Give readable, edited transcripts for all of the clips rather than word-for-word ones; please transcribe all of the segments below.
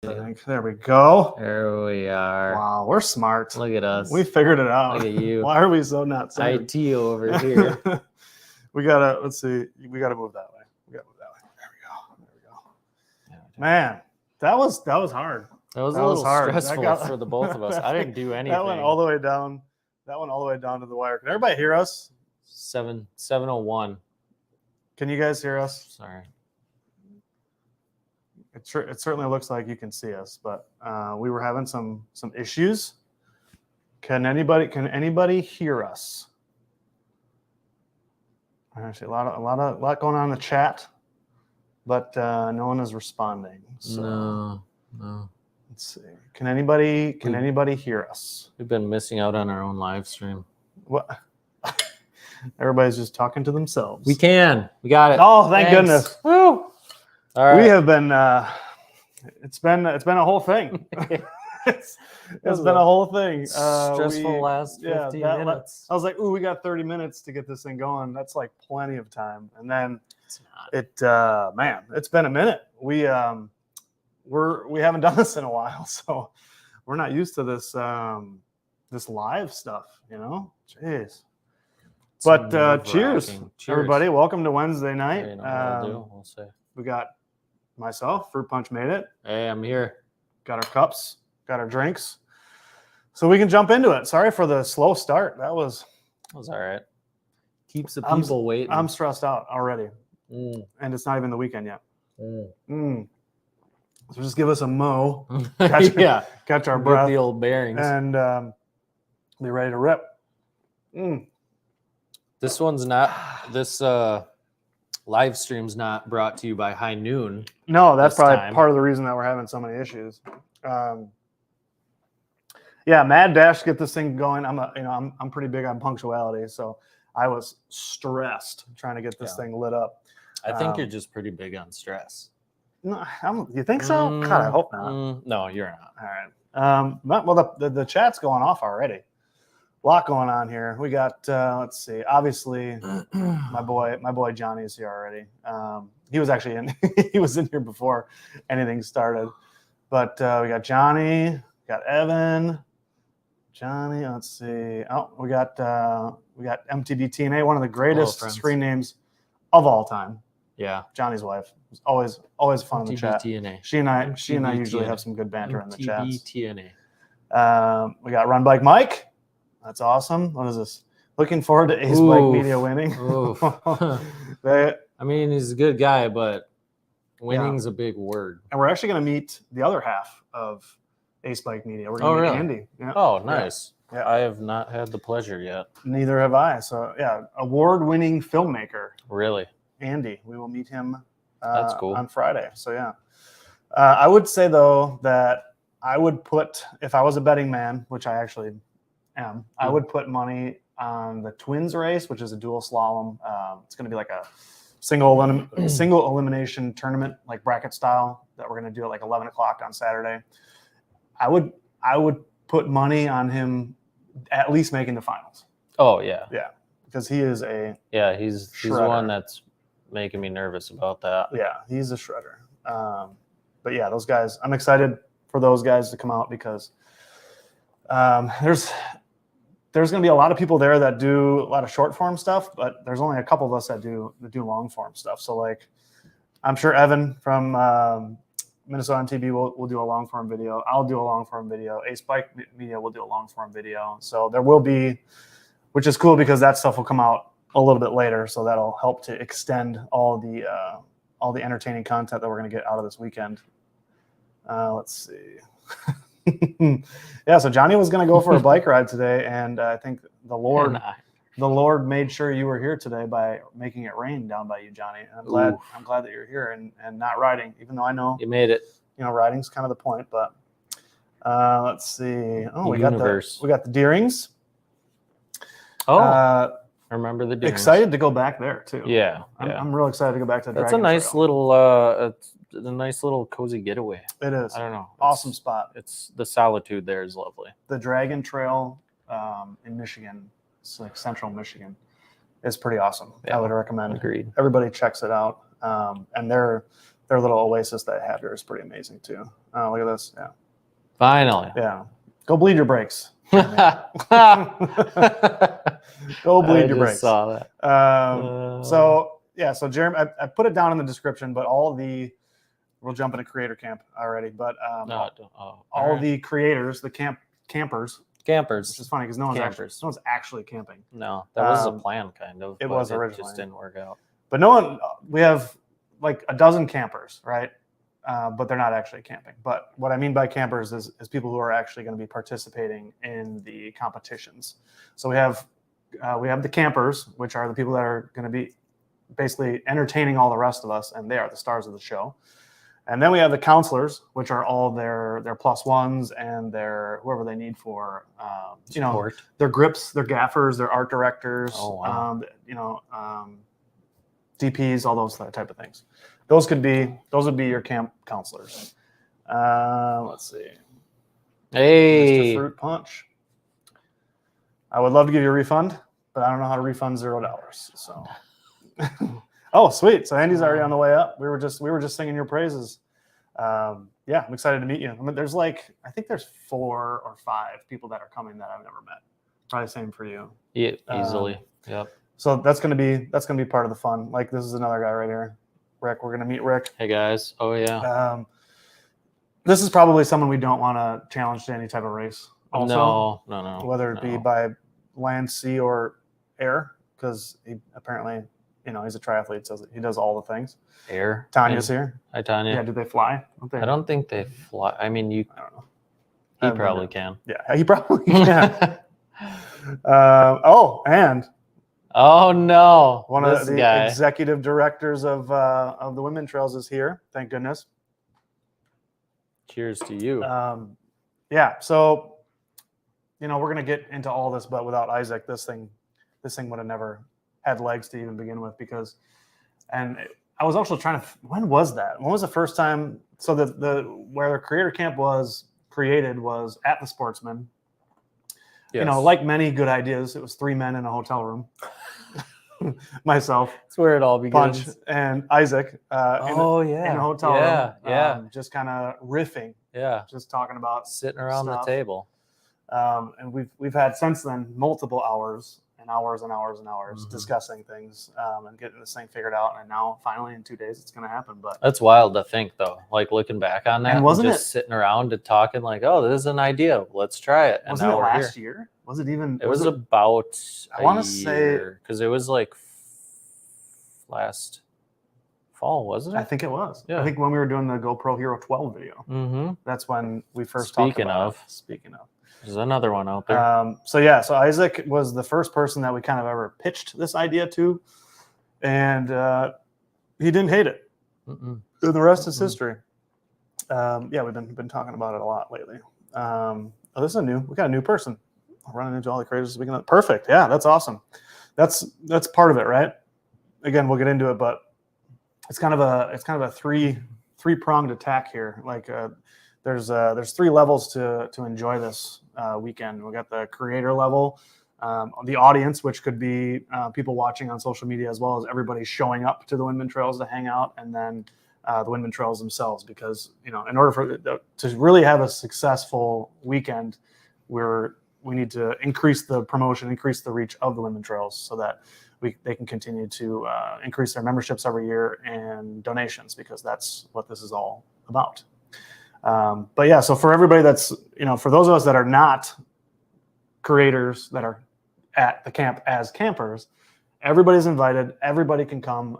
I think. There we go. There we are. Wow, we're smart. Look at us. We figured it out. Look at you. Why are we so not smart? IT over here. We gotta, let's see. We gotta move that way. There we go. Man, that was hard. That was a little stressful for the both of us. I didn't do anything. That went all the way down. That went all the way down to the wire. Can everybody hear us? 701. Can you guys hear us? Sorry. It certainly looks like you can see us, but we were having some issues. Can anybody hear us? Actually, a lot going on in the chat, but no one is responding. So No. let's see. Can anybody hear us? We've been missing out on our own live stream. What? Everybody's just talking to themselves. We can. We got it. Oh, thank goodness. Woo! All right. We have been. It's been a whole thing. it's been a whole thing. Stressful last 15 minutes. I was like, ooh, we got 30 minutes to get this thing going. That's like plenty of time. And then it's been a minute. We haven't done this in a while, so we're not used to this this live stuff, you know. Jeez. But cheers, everybody. Welcome to Wednesday night. You know what we'll say. We got myself, Fruit Punch made it. Hey, I'm here. Got our cups, got our drinks. So we can jump into it. Sorry for the slow start. That was all right. Keeps the people waiting. I'm stressed out already. And it's not even the weekend yet. So just give us a mo. Catch our breath. Get the old bearings. And be ready to rip. This one's not, this live stream's not brought to you by High Noon. No, that's probably part of the reason that we're having so many issues. Mad dash to get this thing going. I'm pretty big on punctuality, so I was stressed trying to get this thing lit up. I think you're just pretty big on stress. No, you think so? God, I hope not. No, you're not. All right. Well, the chat's going off already. A lot going on here. We got let's see. Obviously, my boy Johnny is here already. He was actually in. He was in here before anything started. But we got Johnny. We got Evan. Johnny. Let's see. Oh, we got MTV TNA, one of the greatest screen names of all time. Yeah, Johnny's wife. Always fun in the chat. TNA. She and I usually have some good banter in the chat. TNA. We got Run Bike Mike. That's awesome. What is this? Looking forward to Ace Bike Media winning. I mean, he's a good guy, but winning's a big word. And we're actually going to meet the other half of Ace Bike Media. We're going to meet Andy. Yeah. Oh, nice. Yeah. I have not had the pleasure yet. Neither have I. So, award-winning filmmaker. Really? Andy. We will meet him That's cool. on Friday. So, yeah. I would say, though, that I would put, if I was a betting man, which I actually am, I would put money on the Twins race, which is a dual slalom. It's going to be like a single elimination tournament, like bracket style, that we're going to do at like 11 o'clock on Saturday. I would put money on him at least making the finals. Oh yeah, because he is he's the one that's making me nervous about that. Yeah, he's a shredder. But yeah, those guys, I'm excited for those guys to come out because there's going to be a lot of people there that do a lot of short form stuff, but there's only a couple of us that do long form stuff. So like, I'm sure Evan from Minnesota on TV will do a long form video. I'll do a long form video. Ace Bike Media will do a long form video. So there will be, which is cool because that stuff will come out a little bit later. So that'll help to extend all the entertaining content that we're going to get out of this weekend. Let's see. So Johnny was going to go for a bike ride today, and I think the Lord made sure you were here today by making it rain down by you, Johnny. And I'm glad that you're here and not riding, even though I know you made it. You know, riding's kind of the point. But let's see. Oh, we got the Deerings. Oh, I remember the Deerings. Excited to go back there too. Yeah, I'm real excited to go back to the That's Dragon a nice Trail. a nice little cozy getaway. It is. I don't know. Awesome spot. It's the solitude there is lovely. The Dragon Trail in Michigan, it's like central Michigan, is pretty awesome. Yeah, I would recommend. Agreed. Everybody checks it out. And they're their little oasis that they have here is pretty amazing too. Look at this. Yeah. Finally. Yeah. Go bleed your brakes. Go bleed your brakes. Saw that. So Jeremy, I put it down in the description, but we'll jump into creator camp already, but all the creators, the campers, which is funny because no one's actually camping. No, that was a plan, kind of. It was originally. It just didn't work out. But we have like a dozen campers, right? But they're not actually camping. But what I mean by campers is people who are actually going to be participating in the competitions. So we have the campers, which are the people that are going to be basically entertaining all the rest of us, and they are the stars of the show. And then we have the counselors, which are all their plus ones and their whoever they need for, their grips, their gaffers, their art directors, DPs, all those type of things. Those would be your camp counselors. Let's see. Hey, Mr. Fruit Punch. I would love to give you a refund, but I don't know how to refund $0. So. Oh, sweet. So Andy's already on the way up. We were just singing your praises. I'm excited to meet you. I mean, I think there's 4 or 5 people that are coming that I've never met. Probably the same for you. Yeah, easily. Yep. So that's gonna be part of the fun. Like, this is another guy right here, Rick. We're gonna meet Rick. Hey guys. Oh yeah. This is probably someone we don't want to challenge to any type of race. Also, no. Whether it be by land, sea, or air, because he apparently, he's a triathlete, so he does all the things. Air. Tanya's here. Hi, Tanya. Yeah, do they fly? I don't think they fly. I mean, I don't know. He probably can. Yeah, he probably can. And oh no, one of the executive directors of the WinMan Trails is here. Thank goodness. Cheers to you. So we're gonna get into all this, but without Isaac, this thing would have never had legs to even begin with, I was also trying to, when was that? When was the first time? So where the creator camp was created was at the Sportsman. Yes. Like many good ideas, it was 3 men in a hotel room. Myself. That's where it all begins. Punch and Isaac. In a hotel room. Yeah. Just kind of riffing. Yeah. Just talking about sitting around stuff. the table. And we've had since then multiple hours and hours and hours and hours discussing things and getting this thing figured out. And now finally in 2 days it's going to happen. But that's wild to think, though. Like, looking back on that, and wasn't just sitting around and talking like, "Oh, this is an idea. Let's try it." And wasn't it last year? Was it even? It was about. I want to say because it was like last fall, wasn't it? I think it was. Yeah. I think when we were doing the GoPro Hero 12 video, that's when we first talked about it. Speaking of. There's another one out there. So Isaac was the first person that we kind of ever pitched this idea to, and he didn't hate it. The rest is history. We've been talking about it a lot lately. We got a new person running into all the creators. Speaking of, perfect. Yeah, that's awesome. That's part of it, right? Again, we'll get into it, but it's kind of a three-pronged attack here. Like there's 3 levels to enjoy this weekend. We got the creator level, the audience, which could be people watching on social media, as well as everybody showing up to the WinMan Trails to hang out, and then the WinMan Trails themselves. Because in order to really have a successful weekend, we need to increase the promotion, increase the reach of the WinMan Trails, so that they can continue to increase their memberships every year and donations, because that's what this is all about. So for everybody that's, for those of us that are not creators that are at the camp as campers, everybody's invited. Everybody can come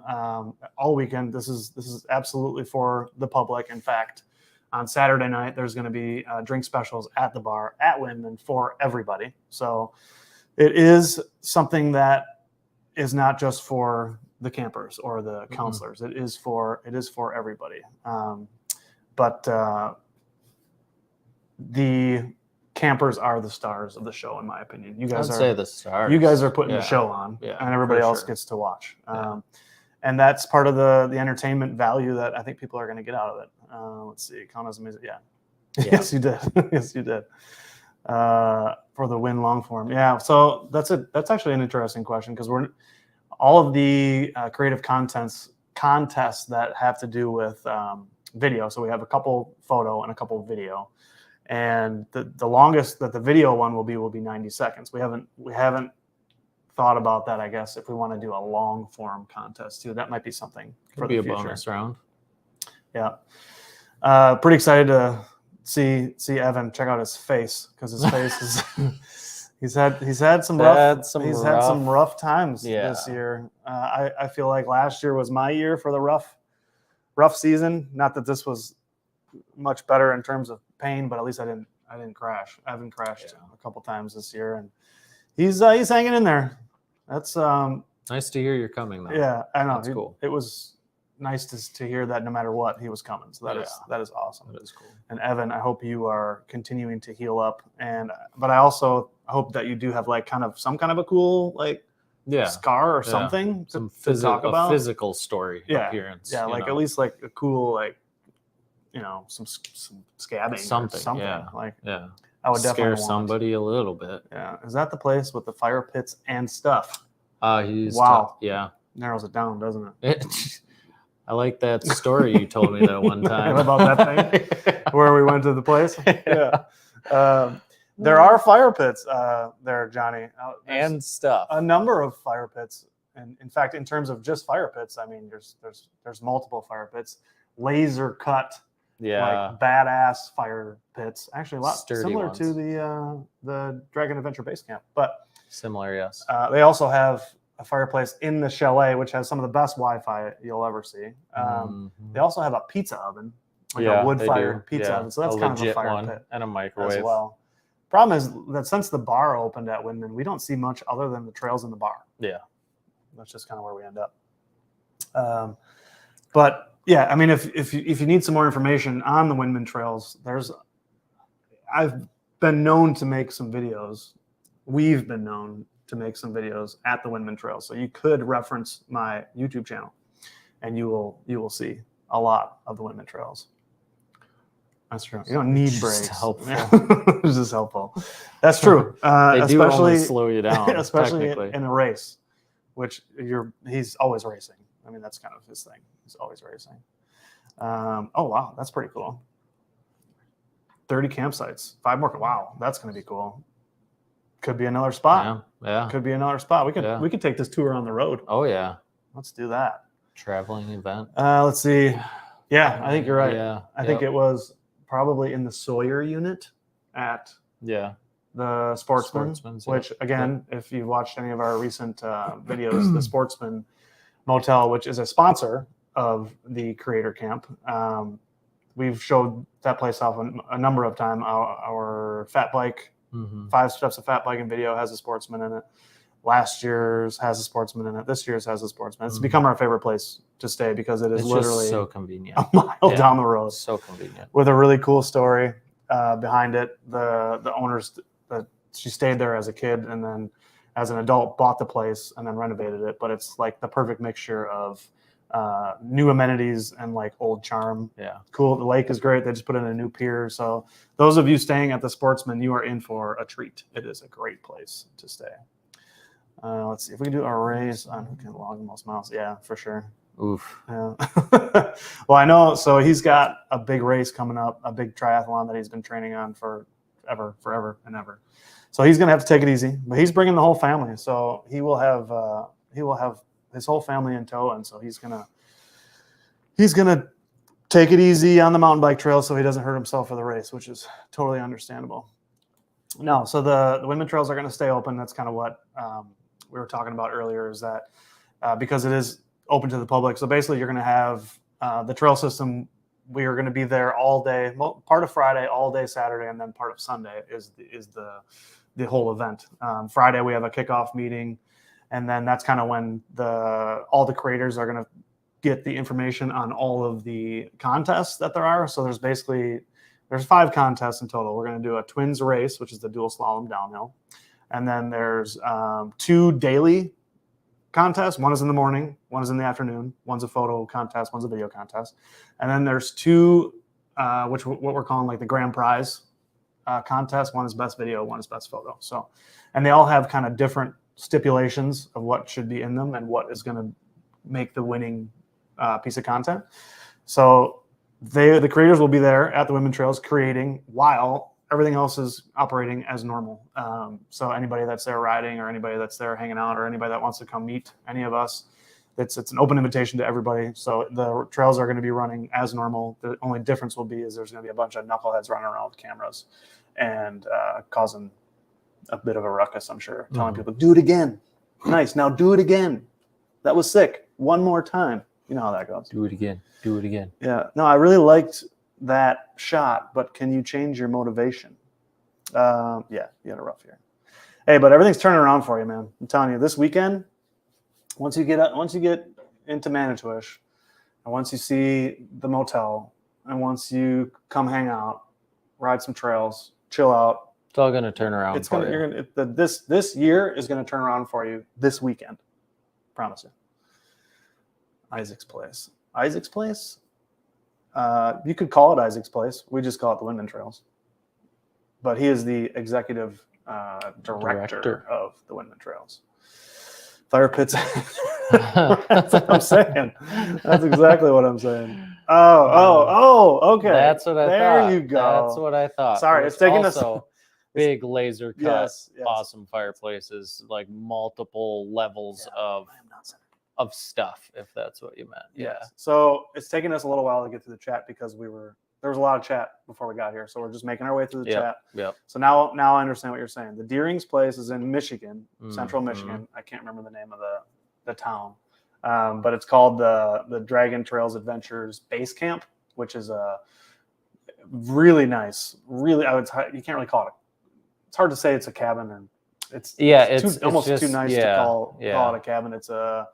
all weekend. This is absolutely for the public. In fact, on Saturday night, there's going to be drink specials at the bar at WinMan for everybody. So it is something that is not just for the campers or the counselors. It is for everybody. But the campers are the stars of the show, in my opinion. You guys say the stars. You guys are putting the show on, and everybody else gets to watch. And that's part of the entertainment value that I think people are going to get out of it. Let's see, count as amazing. Yeah. Yes, you did. Yes, you did. For the win long form. Yeah. So that's actually an interesting question, because all of the creative content contests that have to do with video. So we have a couple photo and a couple video, and the longest that the video one will be 90 seconds. We haven't thought about that. I guess if we want to do a long form contest too, that might be something for the Could be future. a bonus round. Yeah, pretty excited to see Evan. Check out his face, because his face is. He's had some rough times this year. I feel like last year was my year for the rough season. Not that this was much better in terms of pain, but at least I didn't crash. I haven't crashed a couple times this year, and he's hanging in there. That's nice to hear you're coming though. Yeah, I know. That's cool. It was nice to hear that no matter what, he was coming. So that is awesome. That is cool. And Evan, I hope you are continuing to heal up, but I also hope that you do have like some kind of a cool scar or something some to talk about. A physical story appearance. Yeah, like at least like a cool some scabbing something. Or something. Yeah. I would definitely scare somebody a little bit. Yeah. Is that the place with the fire pits and stuff? He's wow. Yeah. Narrows it down, doesn't it? I like that story you told me that one time about that thing where we went to the place. Yeah. There are fire pits there, Johnny. And stuff. A number of fire pits. And in fact, in terms of just fire pits, I mean, there's multiple fire pits, laser cut, like badass fire pits. Actually, a lot sturdy similar ones. to the Dragon Adventure Base Camp. But similar, yes. they also have a fireplace in the chalet, which has some of the best Wi-Fi you'll ever see. They also have a pizza oven, like a wood-fired pizza oven. So that's kind of a fire pit and a microwave as well. Problem is that since the bar opened at WinMan, we don't see much other than the trails in the bar. Yeah, that's just kind of where we end up. But yeah, I mean, if you need some more information on the WinMan Trails, I've been known to make some videos. We've been known to make some videos at the WinMan Trails, so you could reference my YouTube channel, and you will see a lot of the WinMan Trails. That's true. You don't need breaks. It's just helpful. That's true. They do only slow you down, especially in a race, which he's always racing. I mean, that's kind of his thing. He's always racing. Oh wow, that's pretty cool. 30 campsites, 5 more. Wow, that's going to be cool. Could be another spot. Yeah. Could be another spot. We could take this tour on the road. Oh yeah. Let's do that. Traveling event. Let's see. Yeah, I think you're right. Yeah. I think it was probably in the Sawyer unit at the Sportsman, which again, if you've watched any of our recent videos, the Sportsman Motel, which is a sponsor of the Creator Camp. We've showed that place off a number of times. Our fat bike, 5 steps of fat biking video has a Sportsman in it. Last year's has a Sportsman in it. This year's has a Sportsman. It's become our favorite place to stay because it's literally just so convenient. A mile down the road. So convenient. With a really cool story behind it. The owners, she stayed there as a kid and then as an adult bought the place and then renovated it. But it's like the perfect mixture of new amenities and like old charm. Yeah. Cool. The lake is great. They just put in a new pier. So those of you staying at the Sportsman, you are in for a treat. It is a great place to stay. Let's see if we can do a race on who can log the most miles. Yeah, for sure. Oof. Yeah. Well, I know. So he's got a big race coming up, a big triathlon that he's been training on forever and ever. So he's going to have to take it easy, but he's bringing the whole family. So he will have his whole family in tow. And so he's going to take it easy on the mountain bike trail so he doesn't hurt himself for the race, which is totally understandable. No. So the WinMan Trails are going to stay open. That's kind of what, we were talking about earlier, is that because it is open to the public. So basically you're going to have the trail system. We are going to be there all day, part of Friday, all day Saturday, and then part of Sunday is the whole event. Friday we have a kickoff meeting, and then that's kind of when all the creators are going to get the information on all of the contests that there are. So there's 5 contests in total. We're going to do a twins race, which is the dual slalom downhill. And then there's 2 daily contests. One is in the morning, one is in the afternoon. One's a photo contest, one's a video contest. And then there's 2, what we're calling like the grand prize contest. One is best video, one is best photo. So, and they all have kind of different stipulations of what should be in them and what is going to make the winning piece of content. So the creators will be there at the WinMan Trails creating while everything else is operating as normal. So anybody that's there riding or anybody that's there hanging out or anybody that wants to come meet any of us, it's an open invitation to everybody. So the trails are going to be running as normal. The only difference will be is there's going to be a bunch of knuckleheads running around with cameras and causing a bit of a ruckus, I'm sure, telling people, do it again. Nice. Now do it again. That was sick. One more time. You know how that goes. Do it again. Do it again. Yeah. No, I really liked that shot, but can you change your motivation? Yeah, you had a rough year. Hey, but everything's turning around for you, man. I'm telling you, this weekend, once you get into Manitowish, and once you see the motel, and once you come hang out, ride some trails, chill out, it's all going to turn around it's for gonna, you. You're gonna, this year is going to turn around for you this weekend. Promise you. Isaac's Place. Isaac's Place? You could call it Isaac's Place. We just call it the WinMan Trails. But he is the executive director of the WinMan Trails. Fire pits. That's what I'm saying. That's exactly what I'm saying. Oh, okay. That's what I thought. There you go. That's what I thought. Sorry, it's taking us. Big laser cut, yes. awesome fireplaces, like multiple levels of stuff, if that's what you meant. Yeah. So it's taken us a little while to get through the chat because there was a lot of chat before we got here. So we're just making our way through the chat. Yep. So now I understand what you're saying. The Deering's Place is in Michigan, central Michigan. I can't remember the name of the town. But it's called the Dragon Trails Adventures Base Camp, which is a really nice, you can't really call it. It's hard to say it's a cabin, or it's almost too nice to call it a cabin. It's I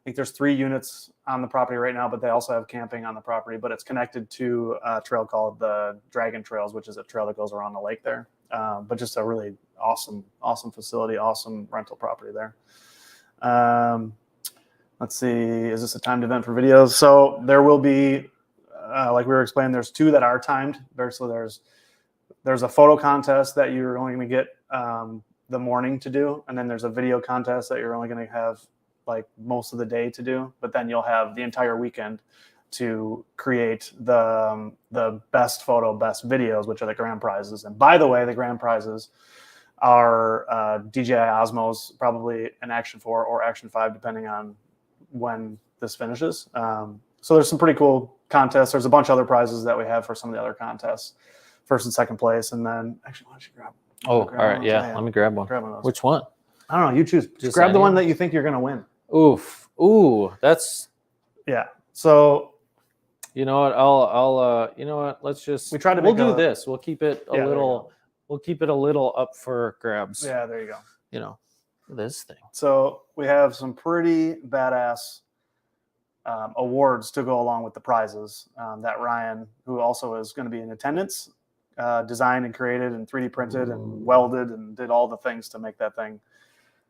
think there's 3 units on the property right now, but they also have camping on the property. But it's connected to a trail called the Dragon Trails, which is a trail that goes around the lake there. But just a really awesome facility, awesome rental property there. Let's see, is this a timed event for videos? So there will be, like we were explaining, there's 2 that are timed. So there's a photo contest that you're only going to get the morning to do, and then there's a video contest that you're only going to have like most of the day to do, but then you'll have the entire weekend to create the best photo, best videos, which are the grand prizes. And by the way, the grand prizes are DJI Osmos, probably an Action 4 or Action 5, depending on when this finishes. So there's some pretty cool contests. There's a bunch of other prizes that we have for some of the other contests, 1st and 2nd place. And then actually, why don't you grab? All right. Yeah. Let me grab one. Grab one of those. Which one? I don't know. You choose. Just grab the one that you think you're going to win. Oof. Ooh, that's. Yeah. So. You know what? I'll. You know what? Let's just. We'll do this. We'll keep it a little. We'll keep it a little up for grabs. Yeah. There you go. You know, this thing. So we have some pretty badass awards to go along with the prizes that Ryan, who also is going to be in attendance, designed and created and 3D printed and welded and did all the things to make that thing.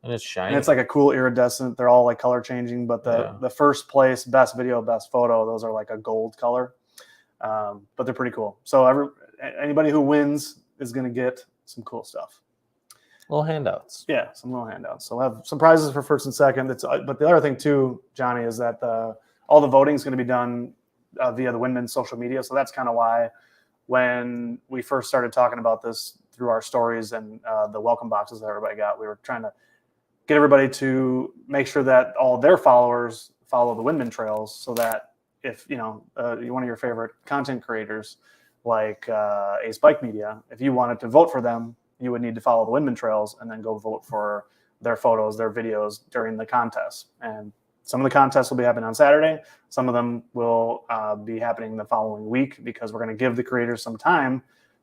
And it's shiny. And it's like a cool iridescent. They're all like color changing, but the first place, best video, best photo, those are like a gold color. But they're pretty cool. So anybody who wins is going to get some cool stuff. Little handouts. Yeah, some little handouts. So we'll have some prizes for 1st and 2nd. But the other thing too, Johnny, is that all the voting is going to be done via the WinMan social media. So that's kind of why when we first started talking about this through our stories and the welcome boxes that everybody got, we were trying to get everybody to make sure that all their followers follow the WinMan Trails, so that if one of your favorite content creators like Ace Bike Media, if you wanted to vote for them, you would need to follow the WinMan Trails and then go vote for their photos, their videos during the contest. And some of the contests will be happening on Saturday. Some of them will be happening the following week, because we're going to give the creators some time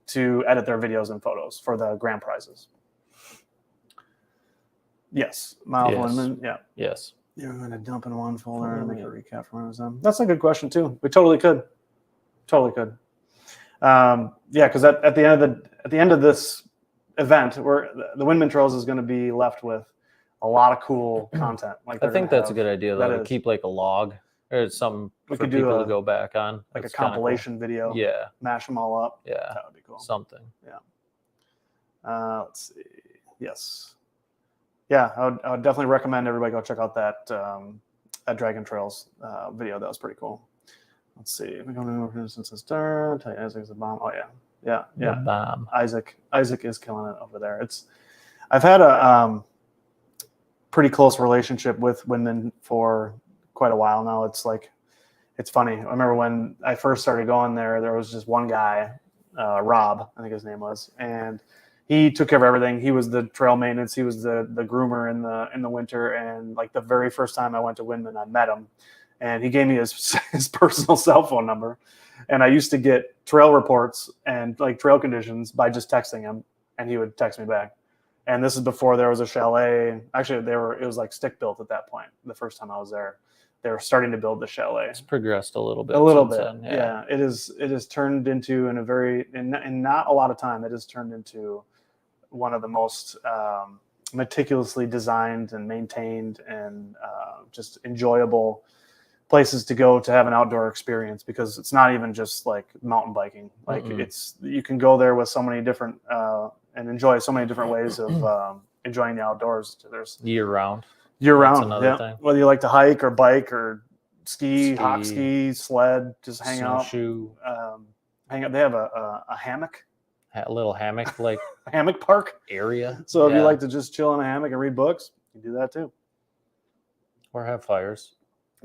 to edit their videos and photos for the grand prizes. Yes. WinMan. Yeah. Yes. You're going to dump in one folder and make a recap from one of them. That's a good question too. We totally could. Yeah, because at the end of this event, the WinMan Trails is going to be left with a lot of cool content. Like, I think that's a good idea, though, to keep like a log or something for people to go back on. Like a compilation video. Yeah. Mash them all up. Yeah. That would be cool. Something. Yeah. Let's see. Yes. Yeah, I would definitely recommend everybody go check out that Dragon Trails video. That was pretty cool. Let's see. We're going over since it's dark. Tell you Isaac's a bomb. Oh yeah. The bomb. Isaac is killing it over there. I've had a pretty close relationship with WinMan for quite a while now. It's funny. I remember when I first started going there was just one guy, Rob, I think his name was, and he took care of everything. He was the trail maintenance. He was the groomer in the winter. And like the very first time I went to WinMan, I met him, and he gave me his personal cell phone number. And I used to get trail reports and like trail conditions by just texting him, and he would text me back. And this is before there was a chalet. Actually, it was like stick built at that point. The first time I was there, they were starting to build the chalet. It's progressed a little bit. Then, yeah. It has turned into in not a lot of time. It has turned into one of the most meticulously designed and maintained and just enjoyable places to go to have an outdoor experience, because it's not even just like mountain biking. Like you can go there with so many different and enjoy so many different ways of enjoying the outdoors. There's year round. Yeah. Thing. Whether you like to hike or bike or ski, hot ski, sled, just hang out. Hang out. They have a hammock. A little hammock, like hammock park area. So if you like to just chill in a hammock and read books, you can do that too. Or have fires.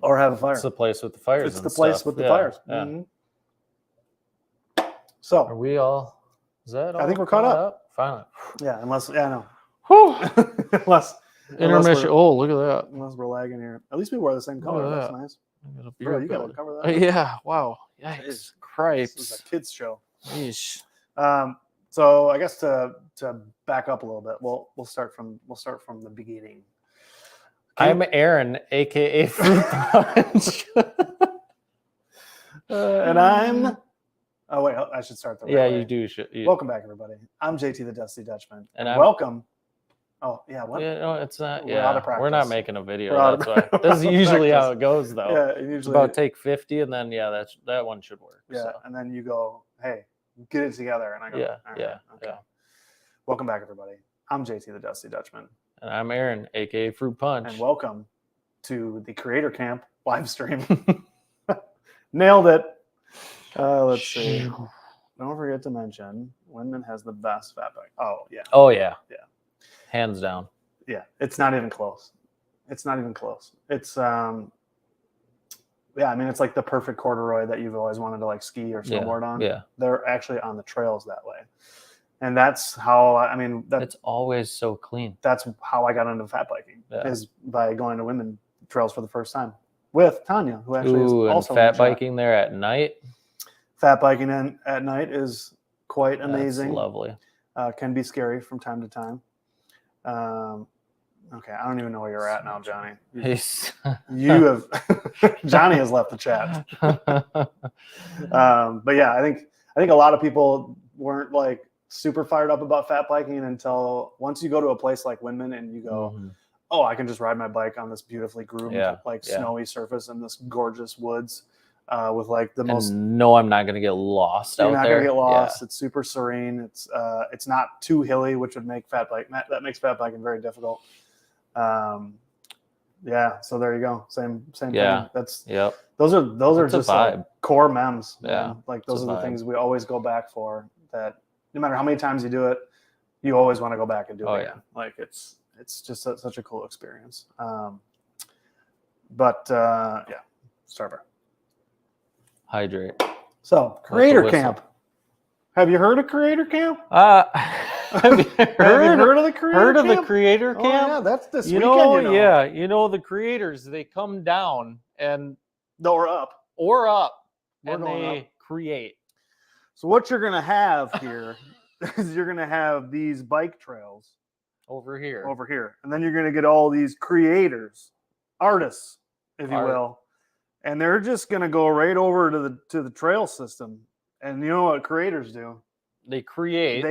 Or have a fire. It's the place with the fires. It's the place with the fires. Yeah. Mm-hmm. So are we all? Is that all? I think we're caught up. Finally. Yeah, unless no. unless intermission. Oh, look at that. Unless we're lagging here. At least we wear the same color. That's nice. Bro, you got to cover that. Yeah. Wow. Yikes. Cripes. This is a kids show. Yeesh. So I guess to back up a little bit, we'll start from the beginning. I'm Aaron, aka Fruit Punch. And I'm. Oh wait, I should start the. Yeah, you do. Welcome back, everybody. I'm JT the Dusty Dutchman, and welcome. Oh yeah, what? Yeah, no, it's not. We're out of practice. We're not making a video. That's why. This is usually how it goes, though. Yeah, usually it's about take 50, and then that one should work. Yeah, so. And then you go, hey, get it together, and I go, yeah. Welcome back, everybody. I'm JT the Dusty Dutchman. And I'm Aaron, aka Fruit Punch. And welcome to the Creator Camp live stream. Nailed it. Let's see. Don't forget to mention, WinMan has the best fat bike. Oh yeah. Yeah. Hands down. Yeah. It's not even close. It's I mean, it's like the perfect corduroy that you've always wanted to like ski or snowboard on. Yeah. They're actually on the trails that way. And that's how, it's always so clean. That's how I got into fat biking, is by going to WinMan Trails for the first time with Tanya, who actually is also fat biking there at night. Fat biking at night is quite amazing. That's lovely. Can be scary from time to time. Okay, I don't even know where you're at now, Johnny. You have Johnny has left the chat. But yeah, I think a lot of people weren't like super fired up about fat biking until once you go to a place like WinMan and you go, oh, I can just ride my bike on this beautifully groomed snowy surface in this gorgeous woods with like the most. No, I'm not going to get lost out there. You're not going to get lost. Yeah. It's super serene. It's not too hilly, which would make that makes fat biking very difficult. Yeah, so there you go. Same thing. Those are just like core memes. Yeah. Man. Like those are the things we always go back for, that no matter how many times you do it, you always want to go back and do it again. Like it's just such a cool experience. Starboard. Hydrate. So Creator Camp. Have you heard of Creator Camp? Have you heard of the Creator Camp? Yeah, that's this weekend. Yeah, the creators, they come down and or up, and they create. So what you're gonna have here is you're gonna have these bike trails over here, and then you're gonna get all these creators, artists, if you will, and they're just gonna go right over to the trail system. And you know what creators do? They create.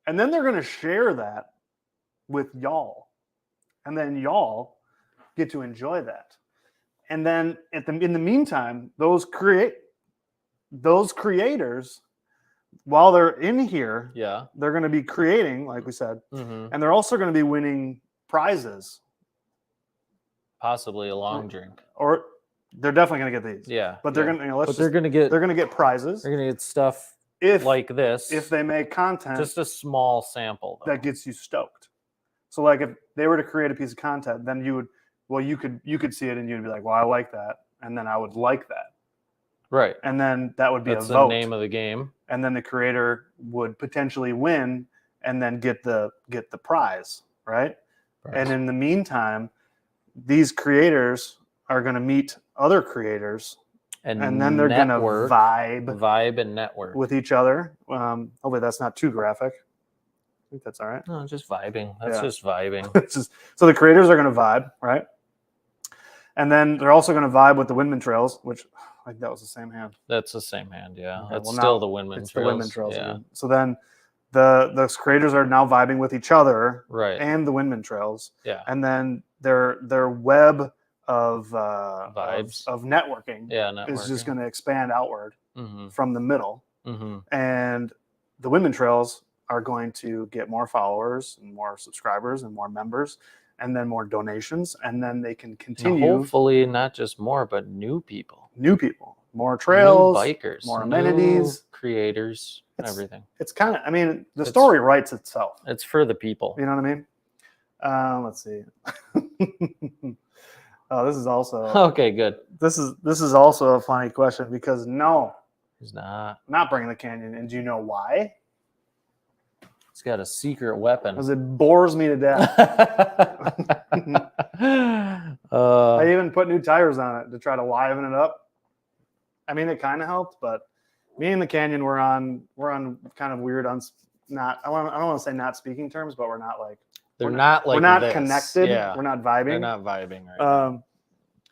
And then they're going to share that with y'all. And then y'all get to enjoy that. And then in the meantime, those creators, while they're in here, they're going to be creating, like we said, and they're also going to be winning prizes possibly a long drink. Or they're definitely going to get these. Yeah. But they're going to they're going to get prizes. They're going to get stuff like this. If they make content. Just a small sample, though. That gets you stoked. So like if they were to create a piece of content, then you could see it and you'd be like, well, I like that. And then I would like that. Right. And then that would be That's a vote. the name of the game. And then the creator would potentially win and then get the prize, right? And in the meantime, these creators are going to meet other creators and then they're going to vibe and network with each other. Hopefully that's not too graphic. I think that's all right. No, just vibing. That's just vibing. So the creators are going to vibe, right? And then they're also going to vibe with the WinMan Trails, which I think that was the same hand. That's the same hand, yeah. Okay, That's still the WinMan Trails. The WinMan Trails. Yeah. Again. So then the creators are now vibing with each other, right? And the WinMan Trails, yeah. And then their web of vibes of networking, is just going to expand outward from the middle, and the WinMan Trails are going to get more followers and more subscribers and more members, and then more donations, and then they can continue. And hopefully, not just more, but new people, more trails, new bikers, more amenities, creators, everything. It's kind of, I mean, the story writes itself. It's for the people. You know what I mean? Let's see. Oh, this is also okay. Good. This is also a funny question because no, he's not bringing the Canyon. And do you know why? He's got a secret weapon. Because it bores me to death. I even put new tires on it to try to liven it up. I mean, it kind of helped, but me and the Canyon we're on kind of weird I don't want to say not speaking terms, but we're not like we're not connected. Yeah. We're not vibing. They're not vibing right now.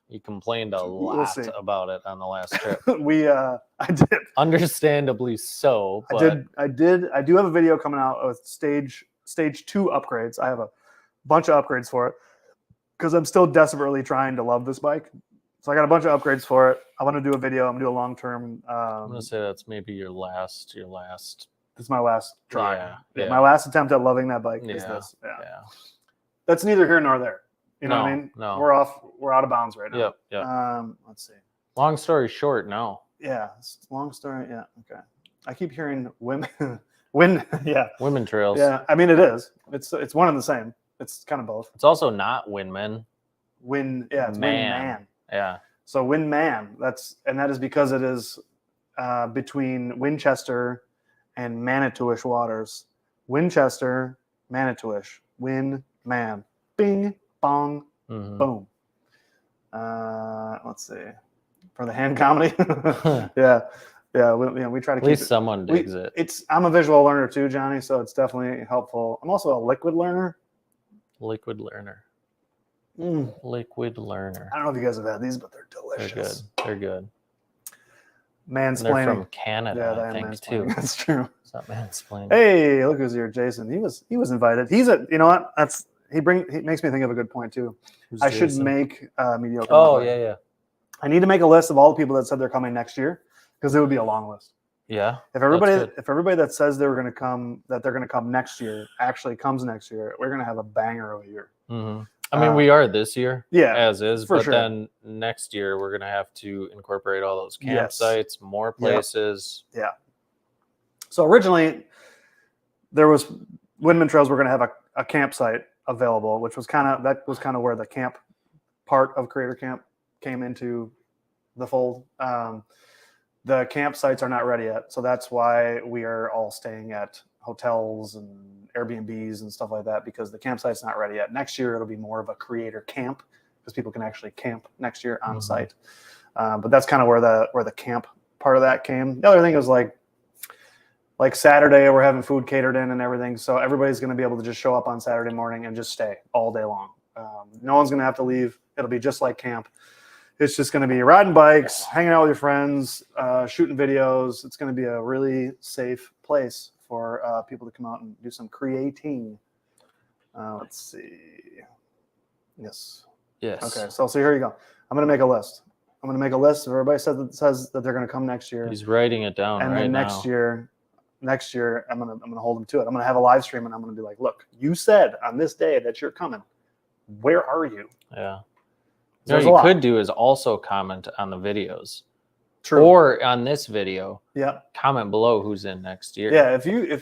You complained a lot about it on the last trip. I did. Understandably so. But I do have a video coming out with stage 2 upgrades. I have a bunch of upgrades for it because I'm still desperately trying to love this bike. So I got a bunch of upgrades for it. I want to do a video. I'm gonna do a long-term. I'm gonna say that's maybe your last. It's my last try. Yeah. My last attempt at loving that bike is this. Yeah. That's neither here nor there. You know what I mean? No. We're out of bounds right now. Yep. Let's see. Long story short, no. Yeah. Long story. Yeah. Okay. I keep hearing women. Yeah. WinMan Trails. Yeah. I mean, it is. It's one and the same. It's kind of both. It's also not WinMan. It's WinMan. Yeah. So WinMan. That is because it is between Winchester and Manitouish waters. Winchester, Manitouish. WinMan. Bing. Bong, boom. Let's see. For the hand comedy, we try to. At least someone digs it. I'm a visual learner too, Johnny, so it's definitely helpful. I'm also a liquid learner. Liquid learner. I don't know if you guys have had these, but they're delicious. They're good. Mansplaining. And they're from Canada, I think too. That's true. It's not mansplaining. Hey, look who's here, Jason. He was invited. You know what? He makes me think of a good point too. I should make mediocre. Oh yeah. I need to make a list of all the people that said they're coming next year because it would be a long list. Yeah. If everybody that says they're going to come next year actually comes next year, we're going to have a banger of a year. Mm-hmm. I mean, we are this year, as is, but sure. Then next year we're going to have to incorporate all those campsites, more places. Yep. Yeah. So originally, there was WinMan Trails. We're going to have a campsite available, which was kind of where the camp part of Creator Camp came into the fold. The campsites are not ready yet, so that's why we are all staying at hotels and Airbnbs and stuff like that because the campsite's not ready yet. Next year it'll be more of a creator camp because people can actually camp next year on site. But that's kind of where the camp part of that came. The other thing was like Saturday, we're having food catered in and everything. So everybody's going to be able to just show up on Saturday morning and just stay all day long. No one's going to have to leave. It'll be just like camp. It's just going to be riding bikes, hanging out with your friends, shooting videos. It's going to be a really safe place for people to come out and do some creating. Let's see. Yes. Okay. So here you go. I'm going to make a list. I'm going to make a list of everybody says that they're going to come next year. He's writing it down and then next year, I'm gonna hold them to it. I'm gonna have a live stream and I'm gonna be like, look, you said on this day that you're coming. Where are you? Yeah. No, you could do is also comment on the videos. True. Or on this video. Yeah. Comment below who's in next year. Yeah, if you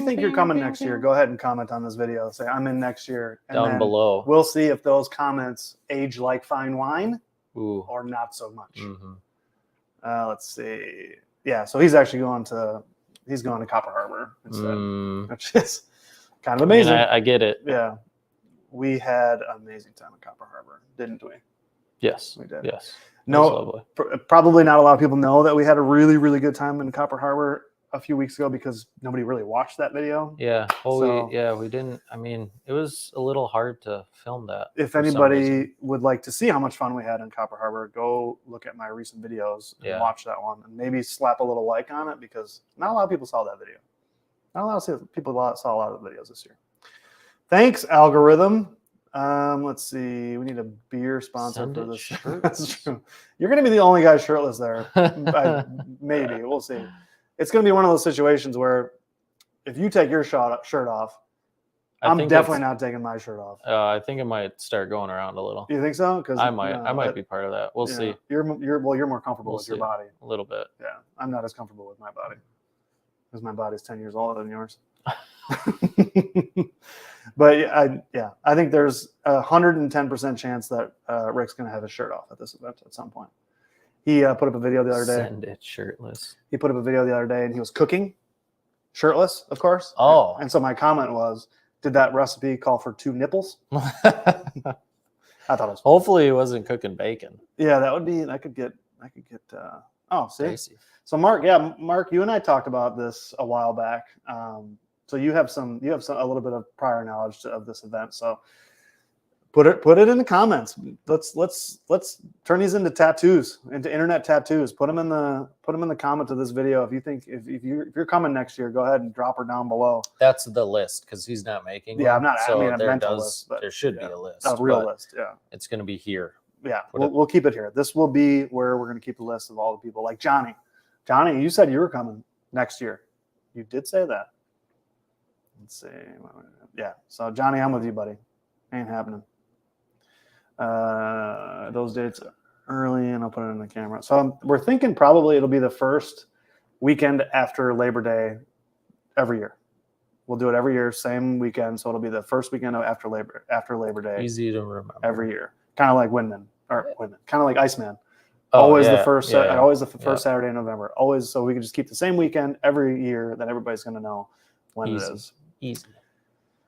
think you're coming next year, go ahead and comment on this video. Say I'm in next year. And down below. We'll see if those comments age like fine wine or not so much. Mm-hmm. Let's see. Yeah, so he's actually going to Copper Harbor instead, which is kind of amazing. I get it. Yeah. We had an amazing time at Copper Harbor, didn't we? Yes. We did. Yes. No, probably not a lot of people know that we had a really, really good time in Copper Harbor a few weeks ago because nobody really watched that video. Yeah. We didn't. I mean, it was a little hard to film that. If anybody would like to see how much fun we had in Copper Harbor, go look at my recent videos and watch that one, and maybe slap a little like on it because not a lot of people saw that video. Not a lot of people saw a lot of the videos this year. Thanks, algorithm. Let's see. We need a beer sponsor for this. That's true. You're going to be the only guy shirtless there. Maybe. We'll see. It's going to be one of those situations where if you take your shirt off, I'm definitely not taking my shirt off. I think it might start going around a little. You think so? Because I might be part of that. We'll see. You're more comfortable with your body. A little bit. Yeah. I'm not as comfortable with my body because my body's 10 years older than yours. But I think there's 110% chance that Rick's going to have his shirt off at this event at some point. He put up a video the other day. Send it shirtless. He put up a video the other day and he was cooking shirtless, of course. Oh. And so my comment was, did that recipe call for 2 nipples? I thought it was. Hopefully he wasn't cooking bacon. Yeah, that could get see. Tasty. So Mark, you and I talked about this a while back. So you have a little bit of prior knowledge of this event. So put it in the comments. Let's turn these into tattoos, into internet tattoos. Put them in the comments of this video. If you think if you're coming next year, go ahead and drop her down below. That's the list because he's not making. Yeah, I'm not. So I mean, a mental list, but there should be a list, a real list. Yeah, it's going to be here. Yeah, we'll keep it here. This will be where we're going to keep the list of all the people. Like Johnny, you said you were coming next year. You did say that. Let's see. Yeah. So Johnny, I'm with you, buddy. Ain't happening. Those dates early, and I'll put it in the camera. So we're thinking probably it'll be the first weekend after Labor Day every year. We'll do it every year, same weekend. So it'll be the first weekend after Labor Day. Easy to remember. Every year, kind of like WinMan, kind of like Iceman. Always the first Saturday in November. Always, so we can just keep the same weekend every year that everybody's going to know when it is. Easy.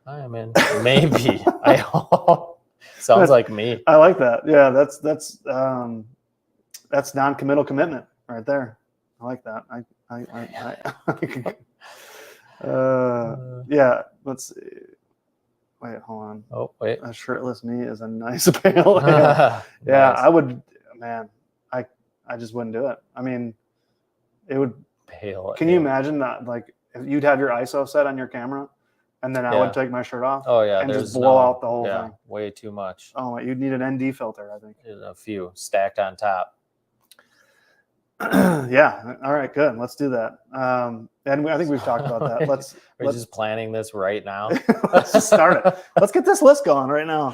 I am in. Maybe. I hope. Sounds like me. I like that. Yeah, that's non-committal commitment right there. I like that. Yeah. Let's see. Wait, hold on. Oh, wait. A shirtless me is a nice pale. Yeah, nice. I would. Man, I just wouldn't do it. I mean, it would. Pale. Can you imagine that? Like, if you'd have your ISO set on your camera, and then I would take my shirt off. Oh yeah, and just blow out the whole thing. Way too much. Oh, you'd need an ND filter, I think. There's a few stacked on top. Yeah. All right. Good. Let's do that. And I think we've talked about that. Let's just planning this right now. Let's just start it. Let's get this list going right now.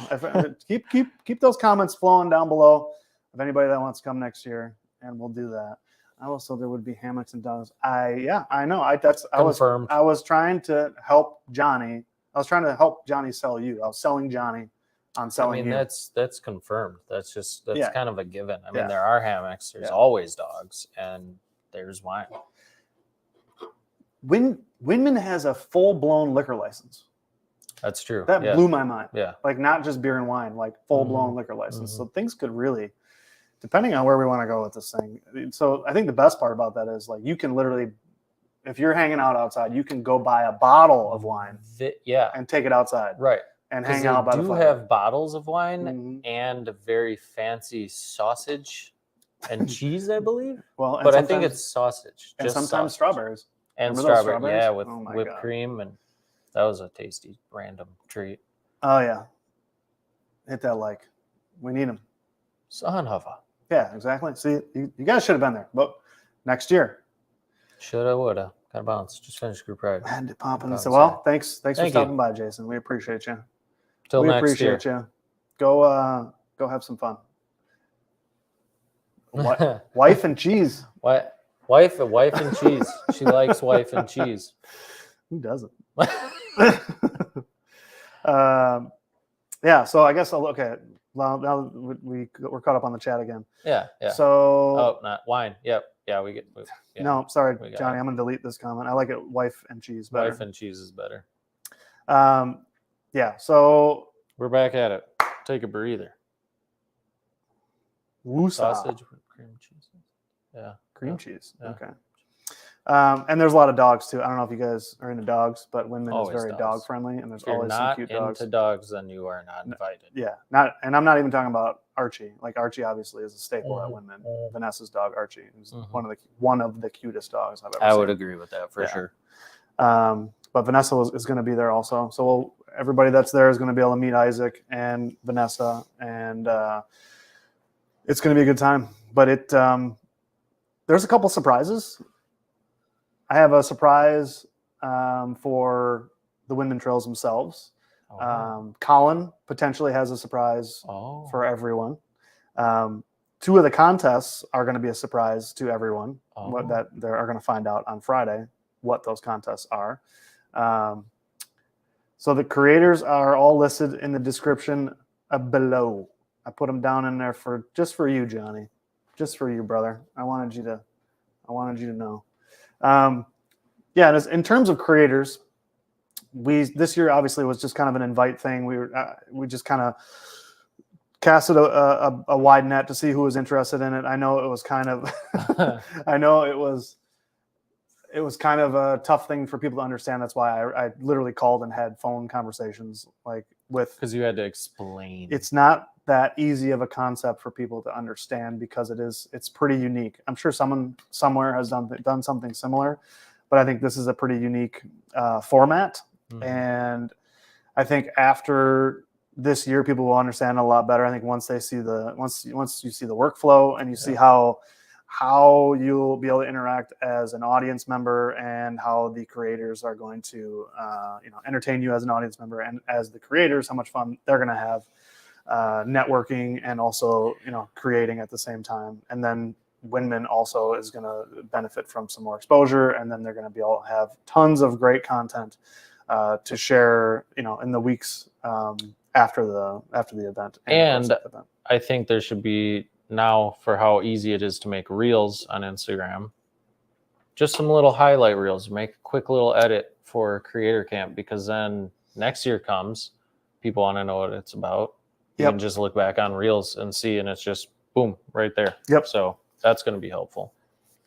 Keep those comments flowing down below of anybody that wants to come next year, and we'll do that. Also, there would be hammocks and dogs. I know. I was trying to help Johnny. I was trying to help Johnny sell you. I was selling Johnny on selling you. That's confirmed. That's kind of a given. I mean, there are hammocks. There's always dogs, and there's wine. WinMan has a full-blown liquor license. That's true. That blew my mind. Yeah. Like not just beer and wine, like full-blown liquor license. So things could really, depending on where we want to go with this thing. So I think the best part about that is like you can literally, if you're hanging out outside, you can go buy a bottle of wine. And take it outside. Right. And hang out by the fire. They do have bottles of wine and a very fancy sausage and cheese, I believe. Well, but I think it's sausage. And sometimes strawberries. And strawberries, yeah, with whipped cream. And that was a tasty random treat. Oh, yeah. Hit that like. We need them. Son of a. Yeah, exactly. See, you guys should have been there. But next year. Shoulda, woulda. Got to bounce. Just finished group ride. I had to pop in and say, well, thanks for stopping by, Jason. We appreciate you. Till next year. We appreciate you. Go Go have some fun. What? Wife and cheese. What? Wife and cheese. She likes wife and cheese. Who doesn't? Yeah. So I guess okay. Well, now we're caught up on the chat again. Yeah. So. Not wine. Yep. Yeah. We get. Yeah, no, sorry, Johnny. I'm gonna delete this comment. I like it. Wife and cheese better. Wife and cheese is better. Yeah. So we're back at it. Take a breather. Woosah. Sausage with cream cheese. Yeah. Cream cheese. Yeah. Okay. And there's a lot of dogs too. I don't know if you guys are into dogs, but WinMan is very dog friendly, and there's always some cute dogs. If you're not into dogs, then you are not invited. Yeah, and I'm not even talking about Archie. Like Archie, obviously, is a staple at WinMan. Vanessa's dog, Archie, is one of the cutest dogs I've ever seen. I would agree with that for sure. But Vanessa is going to be there also, so everybody that's there is going to be able to meet Isaac and Vanessa, and it's going to be a good time. But there's a couple surprises. I have a surprise for the WinMan Trails themselves. Colin potentially has a surprise for everyone. 2 of the contests are going to be a surprise to everyone. That they are going to find out on Friday what those contests are. So the creators are all listed in the description below. I put them down in there just for you, Johnny, just for you, brother. I wanted you to know. Yeah, and in terms of creators, this year obviously was just kind of an invite thing. We just kind of casted a wide net to see who was interested in it. I know it was kind of it was kind of a tough thing for people to understand. That's why I literally called and had phone conversations because you had to explain. It's not that easy of a concept for people to understand because it's pretty unique. I'm sure someone somewhere has done something similar, but I think this is a pretty unique format. And I think after this year, people will understand a lot better. I think once you see the workflow and you see how you'll be able to interact as an audience member and how the creators are going to entertain you as an audience member, and as the creators, how much fun they're going to have networking and also creating at the same time. And then WinMan also is going to benefit from some more exposure, and then they're going to be able to have tons of great content to share in the weeks after the event. And I think there should be, now for how easy it is to make reels on Instagram, just some little highlight reels, make a quick little edit for Creator Camp, because then next year comes, people want to know what it's about. You can just look back on reels and see, and it's just boom, right there. So that's going to be helpful.